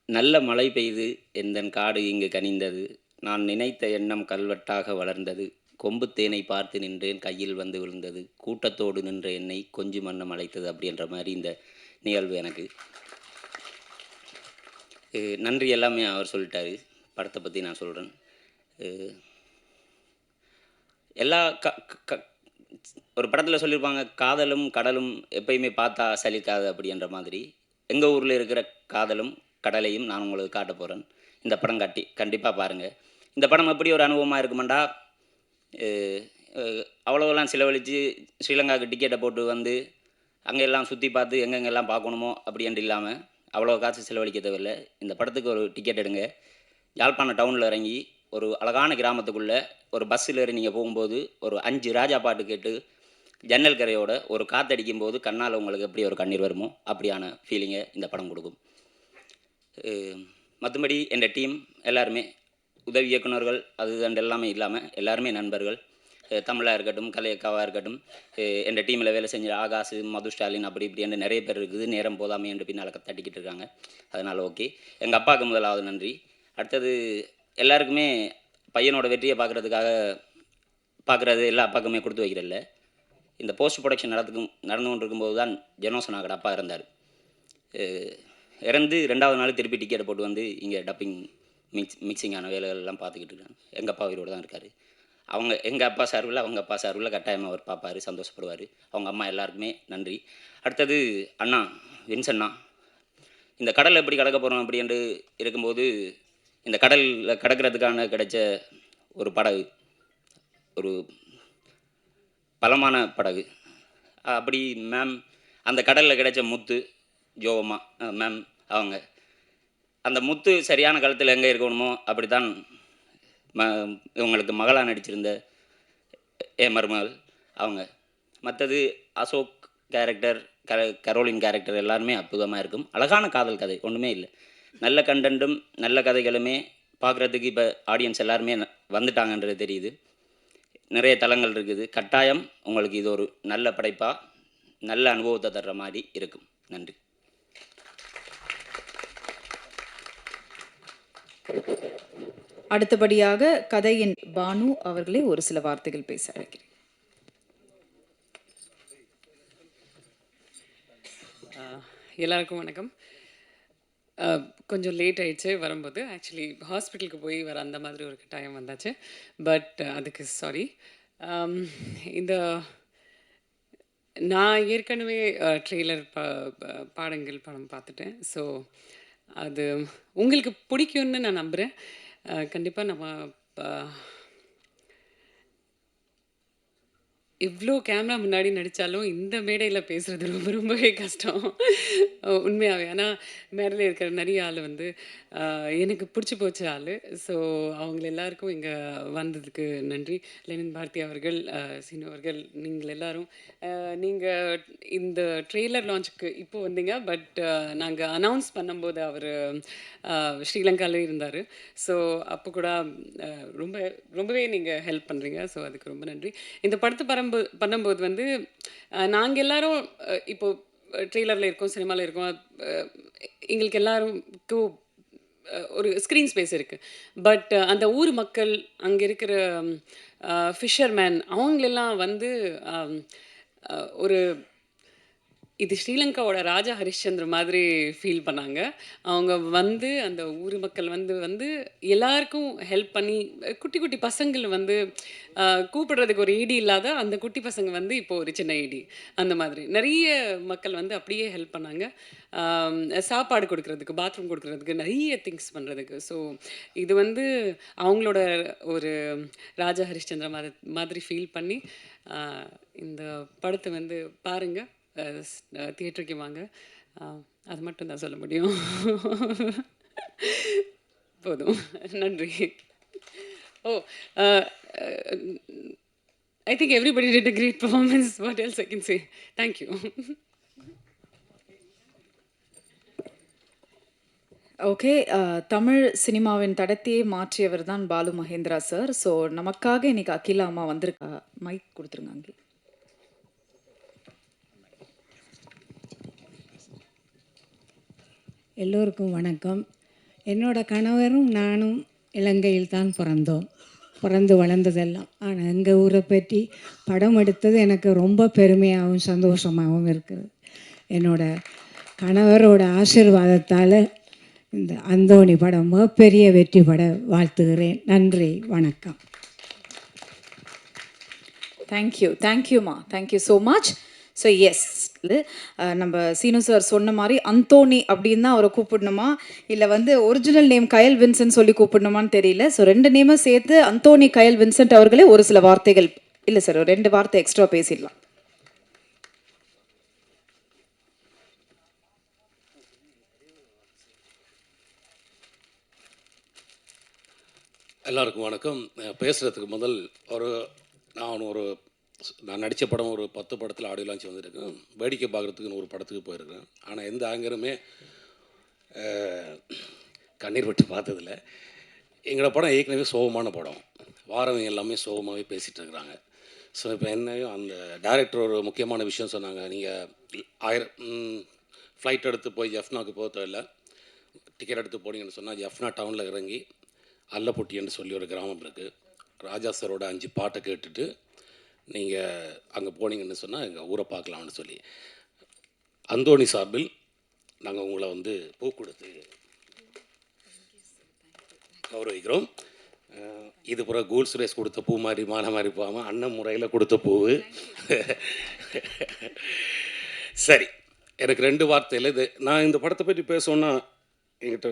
நல்ல மழை பெய்து எந்தன் காடு இங்கு கனிந்தது, நான் நினைத்த எண்ணம் கல்வெட்டாக வளர்ந்தது, கொம்பு தேனை பார்த்து நின்றேன் கையில் வந்து விழுந்தது, கூட்டத்தோடு நின்ற என்னை கொஞ்சி மன்னம் அழைத்தது அப்படின்ற மாதிரி இந்த நிகழ்வு எனக்கு. நன்றி எல்லாமே அவர் சொல்லிட்டாரு. படத்தை பற்றி நான் சொல்கிறேன். எல்லா ஒரு படத்தில் சொல்லியிருப்பாங்க, காதலும் கடலும் எப்பயுமே பார்த்தா சலிக்காது அப்படின்ற மாதிரி. எங்கள் ஊரில் இருக்கிற காதலும் கடலையும் நான் உங்களுக்கு காட்ட போகிறேன். இந்த படம் கண்டிப்பாக பாருங்கள். இந்த படம் எப்படி ஒரு அனுபவமாக இருக்குமாண்டா, அவ்வளோவெல்லாம் செலவழித்து ஸ்ரீலங்காவுக்கு டிக்கெட்டை போட்டு வந்து அங்கே எல்லாம் சுற்றி பார்த்து எங்கெங்கெல்லாம் பார்க்கணுமோ அப்படின்ட்டு இல்லாமல் அவ்வளோ காசு செலவழிக்க தேவையில்லை. இந்த படத்துக்கு ஒரு டிக்கெட் எடுங்க. யாழ்ப்பாணம் டவுனில் இறங்கி ஒரு அழகான கிராமத்துக்குள்ளே ஒரு பஸ்ஸில் ஏறி நீங்கள் போகும்போது ஒரு 5 ராஜா பாட்டு கேட்டு ஜன்னல் கரையோட ஒரு காற்றடிக்கும் போது கண்ணால் உங்களுக்கு எப்படி ஒரு கண்ணீர் வருமோ அப்படியான ஃபீலிங்கை இந்த படம் கொடுக்கும். மற்றபடி என் டீம் எல்லாருமே உதவி இயக்குநர்கள் அது எல்லாமே இல்லாமல் எல்லாருமே நண்பர்கள். தமிழாக இருக்கட்டும், கலையக்காவாக இருக்கட்டும், என் டீமில் வேலை செஞ்ச ஆகாஷ், மது ஸ்டாலின் அப்படி இப்படின்னு நிறைய பேர் இருக்குது. நேரம் போதாமே என்று பின்னால் தட்டிக்கிட்டு இருக்காங்க. அதனால் ஓகே. எங்கள் அப்பாவுக்கு முதலாவது நன்றி. அடுத்தது எல்லாருக்குமே பையனோட வெற்றியை பார்க்குறது எல்லா அப்பாவுக்குமே கொடுத்து வைக்கிறதில்ல. இந்த போஸ்ட் ப்ரொடக்ஷன் நடந்து கொண்டு இருக்கும்போது தான் ஜெனோசனாகட அப்பா இறந்தார். இறந்து 2வது நாள் திருப்பி டிக்கெட்டை போட்டு வந்து இங்கே டப்பிங் மிக்சிங்கான வேலைகள்லாம் பார்த்துக்கிட்டு இருக்காங்க. எங்கள் அப்பா உயிரோடு தான் இருக்கார். எங்கள் அப்பா சார்பில் அவங்க அப்பா சார்பில் கட்டாயமாக அவர் பார்ப்பார், சந்தோஷப்படுவார். அவங்க அம்மா எல்லாருக்குமே நன்றி. அடுத்தது அண்ணா வின்சண்ணா, இந்த கடல் எப்படி கடக்க போகிறோம் அப்படின்ட்டு இருக்கும்போது இந்த கடலில் கடக்கிறதுக்கான கிடைச்ச ஒரு படகு, ஒரு பலமான படகு. அப்படி மேம் அந்த கடலில் கிடைச்ச முத்து ஜோவம்மா மேம் அவங்க அந்த முத்து சரியான காலத்தில் எங்கே இருக்கணுமோ அப்படி தான் இவங்களுக்கு மகளாக நடிச்சிருந்த மருமகள் அவங்க. மற்றது அசோக் கேரக்டர், கரோலின் கேரக்டர் எல்லாருமே அற்புதமாக இருக்கும். அழகான காதல் கதை, ஒன்றுமே இல்லை. நல்ல கண்டென்ட்டும் நல்ல கதைகளுமே பார்க்குறதுக்கு இப்போ ஆடியன்ஸ் எல்லாருமே வந்துட்டாங்கன்றது தெரியுது. நிறைய தளங்கள் இருக்குது. கட்டாயம் உங்களுக்கு இது ஒரு நல்ல படைப்பாக நல்ல அனுபவத்தை தர்ற மாதிரி இருக்கும். நன்றி. அடுத்தபடியாக கதையின் பானு அவர்களே ஒரு சில வார்த்தைகள் பேச அழைக்கிறேன். எல்லாருக்கும் வணக்கம். கொஞ்சம் லேட் ஆயிடுச்சு வரும்போது. ஆக்சுவலி ஹாஸ்பிட்டலுக்கு போய் வர அந்த மாதிரி ஒரு டைம் வந்தாச்சு. பட் அதுக்கு சாரி. இந்த நான் ஏற்கனவே ட்ரெய்லர் பாடங்கள் படம் பார்த்துட்டேன். ஸோ அது உங்களுக்கு பிடிக்கும்னு நான் நம்புகிறேன். கண்டிப்பாக நம்ம எவ்வளோ கேமரா முன்னாடி நடித்தாலும் இந்த மேடையில் பேசுகிறது ரொம்பவே கஷ்டம் உண்மையாகவே. ஆனால் மேடையில் இருக்கிற நிறைய ஆள் வந்து எனக்கு பிடிச்சி போச்ச ஆள். ஸோ அவங்கள எல்லாருக்கும் இங்கே வந்ததுக்கு நன்றி. லெனின் பாரதி அவர்கள், சீனு அவர்கள், நீங்கள் எல்லோரும். நீங்கள் இந்த ட்ரெய்லர் லான்ச்சுக்கு இப்போ வந்தீங்க. பட் நாங்கள் அனௌன்ஸ் பண்ணும்போது அவர் ஸ்ரீலங்காவிலே இருந்தார். ஸோ அப்போ கூட ரொம்பவே நீங்கள் ஹெல்ப் பண்ணுறீங்க. ஸோ அதுக்கு ரொம்ப நன்றி. இந்த படத்தை பண்ணும்போது வந்து நாங்கள் எல்லாரும் இப்போது ட்ரெய்லரில் இருக்கோம், சினிமாவில் இருக்கோம். எங்களுக்கு எல்லாருக்கும் ஒரு ஸ்க்ரீன் ஸ்பேஸ் இருக்குது. பட் அந்த ஊர் மக்கள், அங்கே இருக்கிற ஃபிஷர்மேன், அவங்களெல்லாம் வந்து ஒரு இது ஸ்ரீலங்காவோட ராஜா ஹரிஷ்சந்திர மாதிரி ஃபீல் பண்ணாங்க. அவங்க வந்து அந்த ஊர் மக்கள் வந்து எல்லாருக்கும் ஹெல்ப் பண்ணி, குட்டி குட்டி பசங்கள் வந்து கூப்பிடுறதுக்கு ஒரு ஈடி இல்லாத அந்த குட்டி பசங்க வந்து இப்போது ஒரு சின்ன ஈடி, அந்த மாதிரி நிறைய மக்கள் வந்து அப்படியே ஹெல்ப் பண்ணாங்க. சாப்பாடு கொடுக்குறதுக்கு, பாத்ரூம் கொடுக்குறதுக்கு, நிறைய திங்ஸ் பண்ணுறதுக்கு. ஸோ இது வந்து அவங்களோட ஒரு ராஜா ஹரிஷ்சந்திர மாதிரி ஃபீல் பண்ணி இந்த படத்தை வந்து பாருங்கள், தியேட்டருக்கு வாங்க. அது மட்டும் தான் சொல்ல முடியும். போதும். நன்றி. Oh, I think everybody did a great performance. What else I can say? Thank you. Okay. Tamil சினிமாவின் தடத்தையே மாற்றியவர் தான் பாலு மகேந்திரா சார். ஸோ நமக்காக இன்னைக்கு அகிலா அம்மா வந்திருக்கா. மைக் கொடுத்துருங்க அங்கே. எல்லோருக்கும் வணக்கம். என்னோட கணவரும் நானும் இலங்கையில் தான் பிறந்து வளர்ந்ததெல்லாம். ஆனால் எங்கள் ஊரை பற்றி படம் எடுத்தது எனக்கு ரொம்ப பெருமையாகவும் சந்தோஷமாகவும் இருக்குது. என்னோட கணவரோட ஆசீர்வாதத்தால் இந்த அந்தோணி படம் பெரிய வெற்றி பட வாழ்த்துகிறேன். நன்றி, வணக்கம். தேங்க்யூம்மா. Thank you so much. So yes, நம்ம சீனு சார் சொன்ன மாதிரி அந்தோணி அப்படின்னு தான் அவரை கூப்பிடணுமா, இல்லை ஒரிஜினல் நேம் கயல் வின்சென்ட் சொல்லி கூப்பிடணுமான்னு தெரியல. ஸோ 2 நேமும் சேர்த்து அந்தோணி கயல் வின்சென்ட் அவர்களே ஒரு சில வார்த்தைகள், இல்லை சார், 2 வார்த்தை எக்ஸ்ட்ரா பேசிடலாம். எல்லாருக்கும் வணக்கம். பேசுகிறதுக்கு முதல் நான் நடித்த படம் ஒரு 10 படத்தில் ஆடியோ லான்ச் வந்திருக்கேன். வேடிக்கை பார்க்குறதுக்குன்னு ஒரு படத்துக்கு போயிருக்கேன். ஆனால் எந்த ஆங்கருமே கண்ணீர் விட்டு பார்த்ததில்ல. எங்களோட படம் ஏற்கனவே சோகமான படம். வாரவங்க எல்லாமே சோகமாகவே பேசிகிட்டு இருக்கிறாங்க. ஸோ இப்போ என்னையும் அந்த டைரக்டர் ஒரு முக்கியமான விஷயம் சொன்னாங்க. நீங்கள் ஃப்ளைட் எடுத்து போய் ஜஃப்னாவுக்கு போக தேவையில்ல, டிக்கெட் எடுத்து போனீங்கன்னு சொன்னால் ஜஃப்னா டவுனில் இறங்கி அல்லப்பட்டின்னு சொல்லி ஒரு கிராமம் இருக்குது. ராஜா சாரோட 5 பாட்டை கேட்டுட்டு நீங்கள் அங்கே போனீங்கன்னு சொன்னால் எங்கள் ஊரை பார்க்கலாம்னு சொல்லி அந்தோணி சார்பில் நாங்கள் உங்களை பூ கொடுத்து கௌரவிக்கிறோம். இது பிறகு கூல் சுரேஷ் கொடுத்த பூ மாதிரி மாலை மாதிரி போகாமல் அண்ணன் முறையில் கொடுத்த பூவு. சரி, எனக்கு 2 வார்த்தையில் நான் இந்த படத்தை பற்றி பேசணுன்னா என்கிட்ட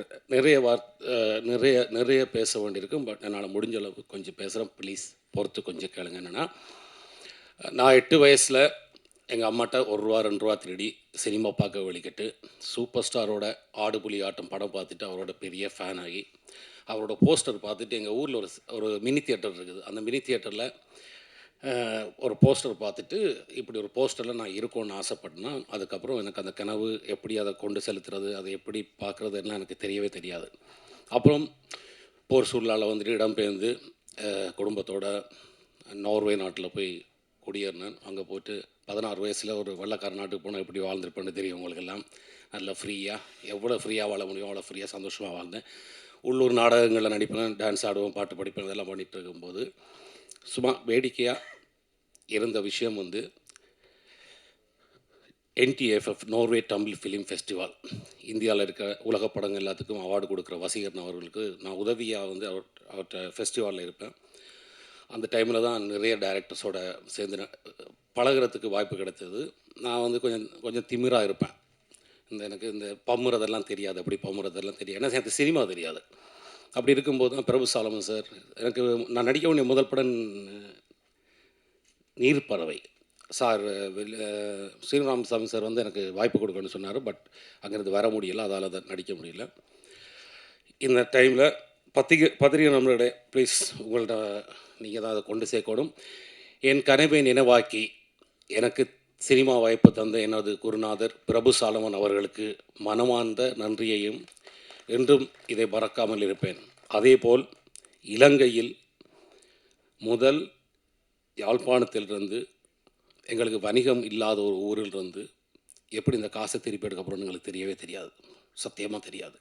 நிறைய பேச வேண்டியிருக்கும். பட் என்னால் முடிஞ்ச அளவுக்கு கொஞ்சம் பேசுகிறேன். ப்ளீஸ் பொறுத்து கொஞ்சம் கேளுங்க. என்னென்னா, நான் 8 வயசில் எங்கள் அம்மாட்ட 1 ரூபா 2 ரூபா திருடி சினிமா பார்க்க வெளிக்கிட்டு சூப்பர் ஸ்டாரோட ஆடு புலி ஆட்டம் படம் பார்த்துட்டு அவரோட பெரிய ஃபேன் ஆகி அவரோட போஸ்டர் பார்த்துட்டு எங்கள் ஊரில் ஒரு மினி தியேட்டர் இருக்குது. அந்த மினி தியேட்டரில் ஒரு போஸ்டர் பார்த்துட்டு இப்படி ஒரு போஸ்டரில் நான் இருக்கணும்னு ஆசைப்பட்டேன்னா, அதுக்கப்புறம் எனக்கு அந்த கனவு எப்படி அதை கொண்டு செலுத்துறது, அதை எப்படி பார்க்குறதுலாம் எனக்கு தெரியவே தெரியாது. அப்புறம் போர் சூழ்நிலை இடம்பெயர்ந்து குடும்பத்தோட நார்வே நாட்டில் போய் குடியேறினேன். அங்கே போய்ட்டு 16 வயசில் ஒரு வெள்ளைக்கார நாட்டுக்கு போனால் எப்படி வாழ்ந்துருப்பேன்னு தெரியும் உங்களுக்கெல்லாம். நல்லா ஃப்ரீயாக, எவ்வளோ ஃப்ரீயாக வாழ முடியும் அவ்வளோ ஃப்ரீயாக சந்தோஷமாக வாழ்ந்தேன். உள்ளூர் நாடகங்களில் நடிப்பேன், டான்ஸ் ஆடுவேன், பாட்டு படிப்பேன். இதெல்லாம் பண்ணிகிட்டு இருக்கும்போது சும்மா வேடிக்கையாக இருந்த விஷயம் NTFF Norway Tamil film festival, இந்தியாவில் இருக்க உலக படங்கள் எல்லாத்துக்கும் அவார்டு கொடுக்குற வசீகரன் அவர்களுக்கு நான் உதவியாக அவர்கிட்ட ஃபெஸ்டிவலில் இருப்பேன். அந்த டைமில் தான் நிறைய டைரக்டர்ஸோட சேர்ந்து பழகிறதுக்கு வாய்ப்பு கிடைத்தது. நான் கொஞ்சம் திமிராக இருப்பேன். எனக்கு இந்த பம்முறதெல்லாம் தெரியாது. அப்படி பம்முறதெல்லாம் தெரியாது. ஏன்னா எனக்கு சினிமா தெரியாது. அப்படி இருக்கும்போது தான் பிரபு சாலமன் சார், நான் நடிக்க வேண்டிய முதல் படம் நீர்ப்பறவை சார், ஸ்ரீராமசாமி சார் எனக்கு வாய்ப்பு கொடுக்கணும்னு சொன்னார். பட் அங்கேருந்து வர முடியல, அதால் அதை நடிக்க முடியல. இந்த டைமில் பத்திரிகை நம்மளுடைய ப்ளீஸ் உங்கள்கிட்ட நீங்கள் தான் அதை கொண்டு சேர்க்கணும். என் கனவை நினைவாக்கி எனக்கு சினிமா வாய்ப்பு தந்த எனது குருநாதர் பிரபு சாலமன் அவர்களுக்கு மனமார்ந்த நன்றியையும் என்றும் இதை மறக்காமல் இருப்பேன். அதேபோல் இலங்கையில் முதல் யாழ்ப்பாணத்திலிருந்து எங்களுக்கு வணிகம் இல்லாத ஒரு ஊரிலிருந்து எப்படி இந்த காசை திருப்பி எடுக்கப்படும்னு எங்களுக்கு தெரியவே தெரியாது. சத்தியமாக தெரியாது.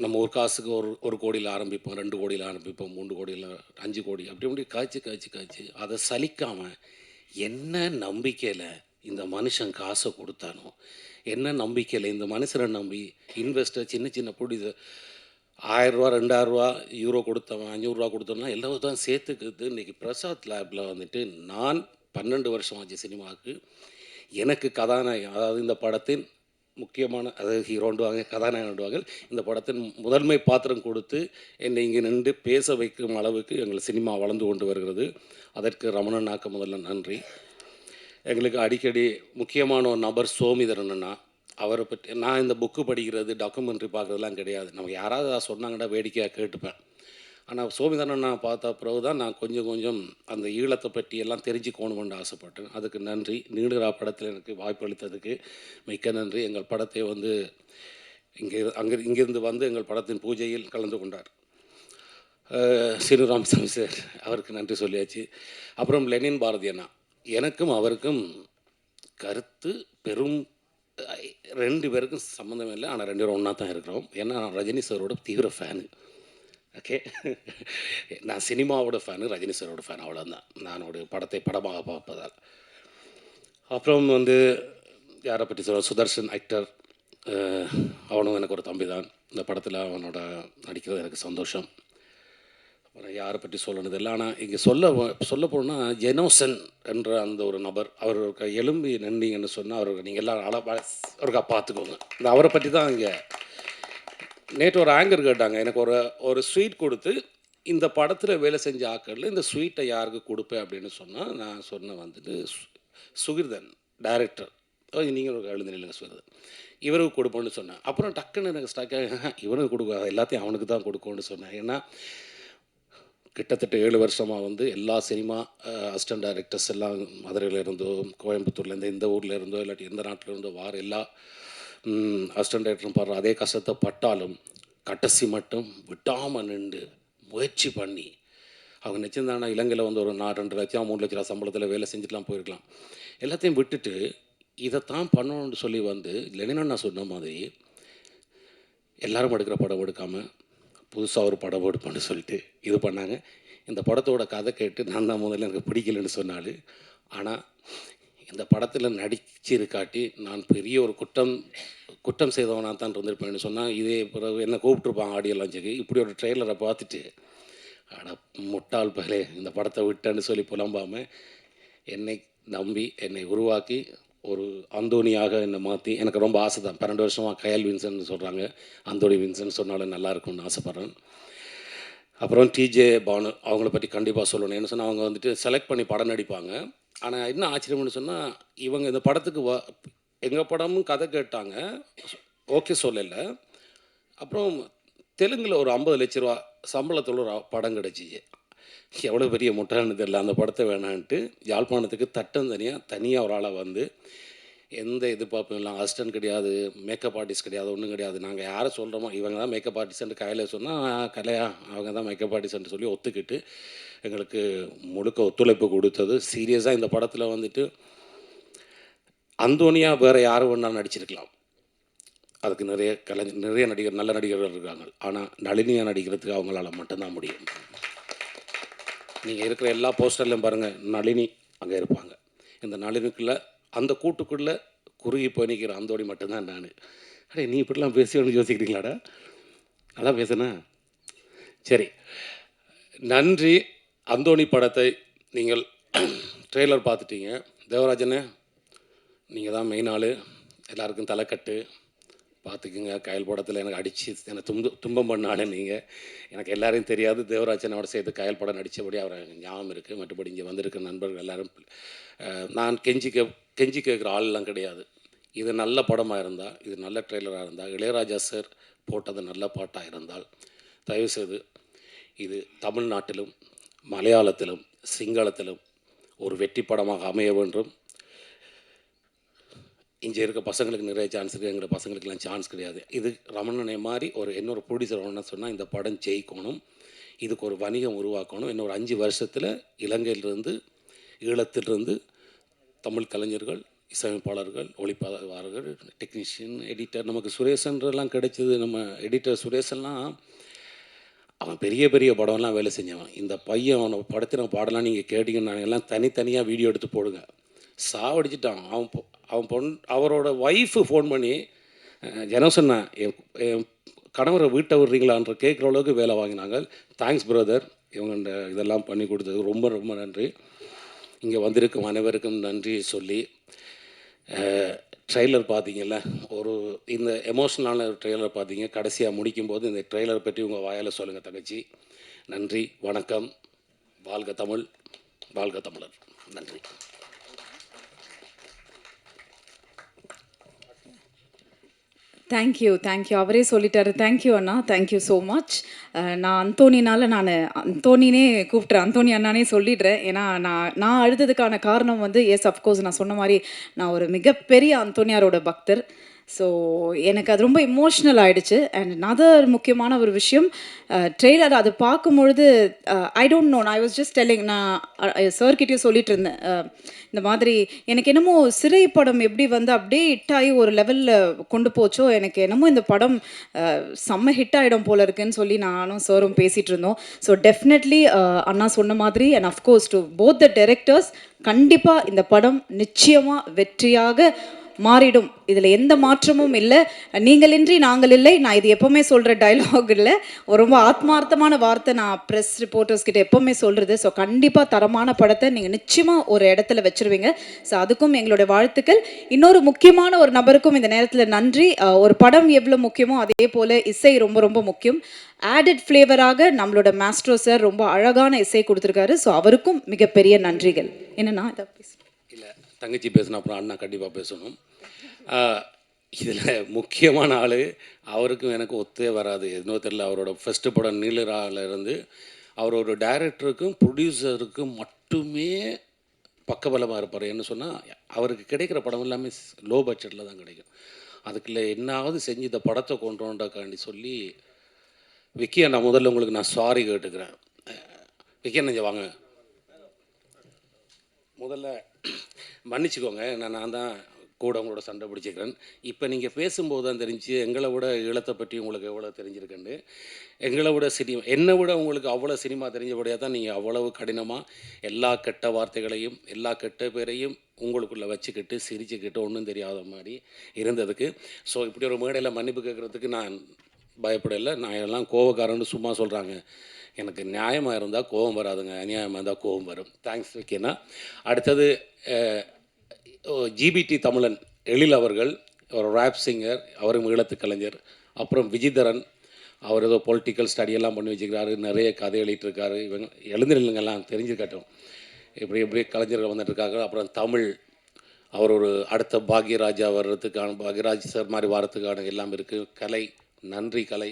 நம்ம ஒரு காசுக்கு ஒரு கோடியில் ஆரம்பிப்போம், 2 கோடியில் ஆரம்பிப்போம், 3 கோடியில் 5 கோடி அப்படி காய்ச்சி அதை சலிக்காமல் என்ன நம்பிக்கையில் இந்த மனுஷன் காசை கொடுத்தானோ, என்ன நம்பிக்கையில் இந்த மனுஷனை நம்பி இன்வெஸ்டர் சின்ன பொடி 1000 ரூபா 2000 ரூபா யூரோ கொடுத்தவன் 500 ரூபா கொடுத்தோம்னா எல்லாரும் தான் சேர்த்துக்குது. இன்றைக்கி பிரசாத் லேபில் நான் 12 வருஷம் ஆச்சு சினிமாவுக்கு. எனக்கு கதாநாயகன், அதாவது இந்த படத்தின் முக்கியமான, அதாவது ஹீரோண்டுவாங்க, கதாநாயகன்டுவாங்க, இந்த படத்தின் முதன்மை பாத்திரம் கொடுத்து என்னை இங்கே நின்று பேச வைக்கும் அளவுக்கு எங்கள் சினிமா வளர்ந்து கொண்டு வருகிறது. அதற்கு ரமணனாக்க முதல்ல நன்றி. எங்களுக்கு அடிக்கடி முக்கியமான ஒரு நபர் சோமிதரன் அண்ணா. அவரை பற்றி நான் இந்த புக்கு படிக்கிறது, டாக்குமெண்ட்ரி பார்க்குறதுலாம் கிடையாது. நமக்கு யாராவது சொன்னாங்கன்னா வேடிக்கையாக கேட்டுப்பேன். ஆனால் சோமிதரன் நான் பார்த்த பிறகு தான் நான் கொஞ்சம் கொஞ்சம் அந்த ஈழத்தை பற்றி எல்லாம் தெரிஞ்சுக்கணுமென்று ஆசைப்பட்டேன். அதுக்கு நன்றி. நீடுரா படத்தில் எனக்கு வாய்ப்பு அளித்ததுக்கு மிக்க நன்றி. எங்கள் படத்தை வந்து இங்கிருந்து வந்து எங்கள் படத்தின் பூஜையில் கலந்து கொண்டார் சீனுராமசாமி சார், அவருக்கு நன்றி சொல்லியாச்சு. அப்புறம் லெனின் பாரதி அண்ணா, எனக்கும் அவருக்கும் கருத்து பெரும் 2 பேருக்கும் சம்மந்தம் இல்லை. ஆனால் 2 பேரும் ஒன்றா தான் இருக்கிறோம். ஏன்னா நான் ரஜினி சாரோட தீவிர ஃபேனு. ஓகே, நான் சினிமாவோட ஃபேனு, ரஜினி சாரோட ஃபேன், அவ்வளோதான். நான் ஒரு படத்தை படமாக பார்ப்பதால். அப்புறம் வந்து யாரை பற்றி சொல்ல, சுதர்ஷன் ஆக்டர், அவனும் எனக்கு ஒரு தம்பி தான். இந்த படத்தில் அவனோட நடிக்கிறது எனக்கு சந்தோஷம். அப்புறம் யாரை பற்றி சொல்லணுது இல்லை. ஆனால் இங்கே சொல்ல போனால் ஜெனோசன் என்ற அந்த ஒரு நபர், அவருக்கு எலும்பி நன்றிங்கன்னு சொன்னால் அவருக்கு நீங்கள் எல்லாம் அவருக்கா பார்த்துக்கோங்க. இந்த அவரை பற்றி தான் இங்கே நேற்று ஒரு ஆங்கர் கேட்டாங்க, எனக்கு ஒரு ஸ்வீட் கொடுத்து இந்த படத்தில் வேலை செஞ்ச ஆக்களில் இந்த ஸ்வீட்டை யாருக்கு கொடுப்பேன் அப்படின்னு சொன்னால், நான் சொன்ன வந்துட்டு சுகிர்தன் டைரக்டர், நீங்கள் ஒரு எழுந்தினில்லைங்க சுகிர்தன், இவருக்கு கொடுப்போன்னு சொன்னேன். அப்புறம் டக்குன்னு எனக்கு ஸ்டாக்காக இவனுக்கு கொடுக்க, எல்லாத்தையும் அவனுக்கு தான் கொடுக்கணும்னு சொன்னேன். ஏன்னா கிட்டத்தட்ட 7 வருஷமாக வந்து எல்லா சினிமா அசிஸ்டன்ட் டைரக்டர்ஸ் எல்லாம் மதுரையில் இருந்தோ, கோயம்புத்தூர்லேருந்து, இந்த ஊரில் இருந்தோ, இல்லாட்டி எந்த நாட்டில் இருந்தோ வார எல்லா அசிஸ்டன்ட் டைரக்டரும் பாடுற அதே கஷ்டத்தை பட்டாலும் கடைசி மட்டும் விட்டாமல் நின்று முயற்சி பண்ணி, அவங்க நிச்சயந்தானா இலங்கையில் வந்து ஒரு 2 லட்சம் 3 லட்ச ரூபா சம்பளத்தில் வேலை செஞ்சுட்டுலாம் போயிருக்கலாம். எல்லாத்தையும் விட்டுட்டு இதைத்தான் பண்ணணும்னு சொல்லி வந்து லெனின் நான் சொன்ன மாதிரி எல்லாரும் எடுக்கிற படம் எடுக்காமல் புதுசாக ஒரு படம் எடுப்பேன்னு சொல்லிட்டு இது பண்ணாங்க. இந்த படத்தோட கதை கேட்டு நான் தான் முதல்ல எனக்கு பிடிக்கலன்னு சொன்னாலும், ஆனால் இந்த படத்தில் நடிச்சிருக்காட்டி நான் பெரிய ஒரு குற்றம் செய்தவனாக தான் இருந்திருப்பேன்னு சொன்னால், இதே பிறகு என்ன கூப்பிட்ருப்பாங்க ஆடியோ லான்ச்சுக்கு. இப்படி ஒரு ட்ரெய்லரை பார்த்துட்டு ஆனால் முட்டாள் பகலே இந்த படத்தை விட்டேன்னு சொல்லி புலம்பாமல் என்னை நம்பி என்னை உருவாக்கி ஒரு அந்தோனியாக என்னை மாற்றி, எனக்கு ரொம்ப ஆசை தான். 12 வருஷமாக கயல் வின்சன் சொல்கிறாங்க, அந்தோனி வின்சன் சொன்னாலும் நல்லா இருக்கும்னு ஆசைப்பட்றேன். அப்புறம் டிஜே பானு, அவங்கள பற்றி கண்டிப்பாக சொல்லணும். என்ன சொன்னால், அவங்க வந்துட்டு செலக்ட் பண்ணி படம் நடிப்பாங்க. ஆனால் என்ன ஆச்சரியம்னு சொன்னால், இவங்க இந்த படத்துக்கு எங்கள் படமும் கதை கேட்டாங்க, ஓகே சொல்லலை. அப்புறம் தெலுங்கில் ஒரு 50 லட்ச ரூபா சம்பளத்தில் ஒரு படம் கிடச்சிச்சு. எவ்வளோ பெரிய முட்டாள்னு தெரியல. அந்த படத்தை வேணான்ட்டு யாழ்ப்பாணத்துக்கு தனியாக ஒரு ஆளாக வந்து எந்த எதிர்பார்ப்பும் இல்லை. அசிஸ்டன்ட் கிடையாது, மேக்கப் ஆர்டிஸ்ட் கிடையாது, ஒன்றும் கிடையாது. நாங்கள் யாரை சொல்கிறோமோ இவங்க தான் மேக்கப் ஆர்டிஸ்ட்டு கையில் சொன்னால், கலையா அவங்க தான் மேக்கப் ஆர்டிஸ்ட்னு சொல்லி ஒத்துக்கிட்டு எங்களுக்கு முழுக்க ஒத்துழைப்பு கொடுத்தது. சீரியஸாக இந்த படத்தில் வந்துட்டு அந்தோனியா வேறு யாரும் ஒன்றா நடிச்சிருக்கலாம். அதுக்கு நிறைய நடிகர், நல்ல நடிகர்கள் இருக்காங்க. ஆனால் நளினியாக நடிக்கிறதுக்கு அவங்களால மட்டும்தான் முடியும். நீங்கள் இருக்கிற எல்லா போஸ்டர்லையும் பாருங்கள், நளினி அங்கே இருப்பாங்க. இந்த நளினிக்குள்ளே அந்த கூட்டுக்குள்ளே குறுகி போய் நிற்கிற அந்தோடி மட்டும்தான் நான். அடே நீ இப்படிலாம் பேசுவேன்னு யோசிக்கிறீங்களாடா? நல்லா பேசுனா சரி. நன்றி. அந்தோணி படத்தை நீங்கள் ட்ரெய்லர் பார்த்துட்டீங்க. தேவராஜனே, நீங்கள் தான் மெயின் ஆள், எல்லாருக்கும் தலைக்கட்டு பார்த்துக்குங்க. கயல் படத்தில் எனக்கு அடித்து எனக்கு துன்பம் பண்ண ஆள் நீங்கள். எனக்கு எல்லாரையும் தெரியாது. தேவராஜனோட சேர்த்து கயல் படம் நடித்தபடி அவரை ஞாபகம் இருக்குது. மற்றபடி இங்கே வந்திருக்க நண்பர்கள் எல்லோரும் நான் கெஞ்சி கேட்குற ஆள்லாம் கிடையாது. இது நல்ல படமாக இருந்தால், இது நல்ல ட்ரெய்லராக இருந்தால், இளையராஜா சார் போட்டது நல்ல பாட்டாக இருந்தால், தயவுசெய்து இது தமிழ்நாட்டிலும் மலையாளத்திலும் சிங்களத்திலும் ஒரு வெற்றி படமாக அமைய வேண்டும். இங்கே இருக்க பசங்களுக்கு நிறைய சான்ஸ் இருக்குது, எங்களோட பசங்களுக்கெல்லாம் சான்ஸ் கிடையாது. இது ரமணனை மாதிரி இன்னொரு ப்ரொடியூசர் ஒன்று சொன்னால் இந்த படம் ஜெயிக்கணும், இதுக்கு ஒரு வணிகம் உருவாக்கணும். இன்னொரு 5 வருஷத்தில் இலங்கையிலிருந்து ஈழத்திலிருந்து தமிழ் கலைஞர்கள், இசையமைப்பாளர்கள், ஒளிப்பதிவாளர்கள், டெக்னீஷியன், எடிட்டர், நமக்கு சுரேஷன்றெல்லாம் கிடைச்சது. நம்ம எடிட்டர் சுரேஷெல்லாம் அவன் பெரிய பெரிய படம்லாம் வேலை செஞ்சவன். இந்த பையன் அவனை படத்தின பாடலாம் நீங்கள் கேட்டிங்கன்னா எல்லாம் தனித்தனியாக வீடியோ எடுத்து போடுங்க. சாவடிச்சிட்டான். அவரோட ஒய்ஃபு ஃபோன் பண்ணி ஜனசன்னா என் கணவரை வீட்டை விடுறீங்களான்ற கேட்குற அளவுக்கு வேலை வாங்கினாங்க. தேங்க்ஸ் பிரதர், இவங்க இதெல்லாம் பண்ணி கொடுத்தது ரொம்ப ரொம்ப நன்றி. இங்கே வந்திருக்கும் அனைவருக்கும் நன்றி சொல்லி, ட்ரெய்லர் பார்த்தீங்கல்ல, இந்த எமோஷ்னலான ட்ரெய்லர் பார்த்தீங்க. கடைசியாக முடிக்கும்போது இந்த ட்ரெய்லர் பற்றி உங்கள் வாயால் சொல்லுங்கள் தங்கச்சி. நன்றி, வணக்கம். வாழ்க தமிழ், வாழ்க தமிழர். நன்றி. தேங்க்யூ தேங்க்யூ, அவரே சொல்லிட்டாரு. தேங்க்யூ அண்ணா, தேங்க்யூ ஸோ மச். நான் அந்தோனினால நான் அந்தோனினே கூப்பிட்றேன், அந்தோனி அண்ணானே சொல்லிடுறேன். ஏன்னா நான் அழுததுக்கான காரணம் வந்து எஸ் அஃப்கோர்ஸ் நான் சொன்ன மாதிரி நான் ஒரு மிகப்பெரிய அந்தோனியாரோட பக்தர். ஸோ எனக்கு அது ரொம்ப இமோஷ்னல் ஆகிடுச்சு. அண்ட் நதர் முக்கியமான ஒரு விஷயம், ட்ரெய்லர் அது பார்க்கும்பொழுது I don't know, I was just telling, நான் சார்கிட்டயும் சொல்லிட்டு இருந்தேன், இந்த மாதிரி எனக்கு என்னமோ சிறை படம் எப்படி வந்து அப்படியே ஹிட் ஆகி ஒரு லெவலில் கொண்டு போச்சோ, எனக்கு என்னமோ இந்த படம் செம்ம ஹிட் ஆகிடும் போல இருக்குன்னு சொல்லி நானும் சாரும் பேசிகிட்டு இருந்தோம். ஸோ டெஃபினெட்லி அண்ணா சொன்ன மாதிரி and of course to both the directors, கண்டிப்பாக இந்த படம் நிச்சயமாக வெற்றியாக மாறிடும். இதில் எந்த மாற்றமும் இல்லை. நீங்களின்றி நாங்கள் இல்லை, நான் இது எப்போவுமே சொல்கிற டைலாக் இல்லை, ரொம்ப ஆத்மார்த்தமான வார்த்தை நான் ப்ரெஸ் ரிப்போர்ட்டர்ஸ் கிட்ட எப்போவுமே சொல்கிறது. ஸோ கண்டிப்பாக தரமான படத்தை நீங்கள் நிச்சயமாக ஒரு இடத்துல வச்சுருவீங்க. ஸோ அதுக்கும் எங்களுடைய வாழ்த்துக்கள். இன்னொரு முக்கியமான ஒரு நபருக்கும் இந்த நேரத்தில் நன்றி. ஒரு படம் எவ்வளோ முக்கியமோ அதே போல் இசை ரொம்ப ரொம்ப முக்கியம். ஆடட் ஃப்ளேவராக நம்மளோட மாஸ்ட்ரோ சார் ரொம்ப அழகான இசை கொடுத்துருக்காரு. ஸோ அவருக்கும் மிகப்பெரிய நன்றிகள். என்னன்னா இதை இல்லை, தங்கச்சி பேசின அப்புறம் அண்ணா கண்டிப்பாக பேசணும். இதில் முக்கியமான ஆள், அவருக்கும் எனக்கு ஒத்தே வராது, எதுவும் தெரியல. அவரோட ஃபஸ்ட்டு படம் நீலராலேருந்து அவர் ஒரு டைரக்டருக்கும் ப்ரொடியூசருக்கும் மட்டுமே பக்கபலமாக இருப்பார். என்ன சொன்னால், அவருக்கு கிடைக்கிற படம் எல்லாமே லோ பட்ஜெட்டில் தான் கிடைக்கும். அதுக்குள்ள என்னாவது செஞ்சு இந்த படத்தை கொண்டோண்டாக்காண்டி சொல்லி விக்கி அண்ணா, முதல்ல உங்களுக்கு நான் சாரி கேட்டுக்கிறேன். விக்கி அண்ணா வாங்க, முதல்ல மன்னிச்சுக்கோங்க, நான் தான் கூட உங்களோட சண்டை பிடிச்சிக்கிறேன். இப்போ நீங்கள் பேசும்போது தான் தெரிஞ்சு எங்களை விட ஈழத்தை பற்றி உங்களுக்கு எவ்வளோ தெரிஞ்சிருக்குன்னு. எங்களை விட சினிமா, என்னை விட உங்களுக்கு அவ்வளோ சினிமா தெரிஞ்சபடியாக தான் நீங்கள் அவ்வளவு கடினமாக எல்லா கெட்ட வார்த்தைகளையும் எல்லா கெட்ட பேரையும் உங்களுக்குள்ளே வச்சுக்கிட்டு சிரிச்சுக்கிட்டு ஒன்றும் தெரியாத மாதிரி இருந்ததுக்கு. ஸோ இப்படி ஒரு மேடையில் மன்னிப்பு கேட்குறதுக்கு நான் பயப்படலை. நான் எல்லாம் கோவக்காரன்னு சும்மா சொல்கிறாங்க. எனக்கு நியாயமாக இருந்தால் கோபம் வராதுங்க, அநியாயமாக இருந்தால் கோபம் வரும். தேங்க்ஸ் விக்கினா. அடுத்தது ஜிபிடி தமிழன் எழில் அவர்கள், ஒரு ரேப் சிங்கர், அவரும் ஈழத்து கலைஞர். அப்புறம் விஜிதரன், அவர் ஏதோ பொலிட்டிக்கல் ஸ்டடியெல்லாம் பண்ணி வச்சுக்கிறாரு, நிறைய கதை எழுதிட்டுருக்காரு. இவங்க எழுந்திருங்கெல்லாம் தெரிஞ்சுக்கட்டும் எப்படி கலைஞர்கள் வந்துட்டுருக்காங்க. அப்புறம் தமிழ், அவர் ஒரு அடுத்த பாக்யராஜா வர்றதுக்கான, பாக்யராஜ் சார் மாதிரி வர்றதுக்கான எல்லாம் இருக்குது. கலை, நன்றி கலை,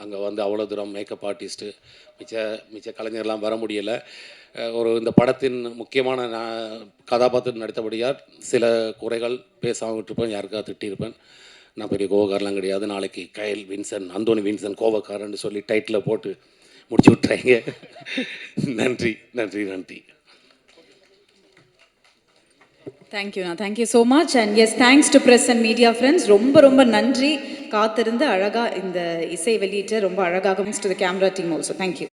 அங்கே வந்து அவ்வளோ தூரம் மேக்கப் ஆர்டிஸ்ட்டு, மிச்ச கலைஞர்லாம் வர முடியலை. ஒரு இந்த படத்தின் முக்கியமான கதாபாத்திரம் நடித்தபடியார் சில குறைகள் பேசாமல் விட்டுருப்பேன், யாருக்காக திட்டியிருப்பேன். நான் பெரிய கோவக்காரெலாம் கிடையாது. நாளைக்கு கயல் வின்சன், அந்தோனி வின்சன் கோவக்காரன்னு சொல்லி டைட்டில் போட்டு முடிச்சு விட்றாங்க. நன்றி நன்றி நன்றி. தேங்க்யூண்ணா, thank you so much. And yes, thanks to press and media friends. ரொம்ப ரொம்ப நன்றி, காத்திருந்து அழகாக இந்த இசை வெளியிட்டு ரொம்ப அழகாக. Thanks to the camera team also. Thank you.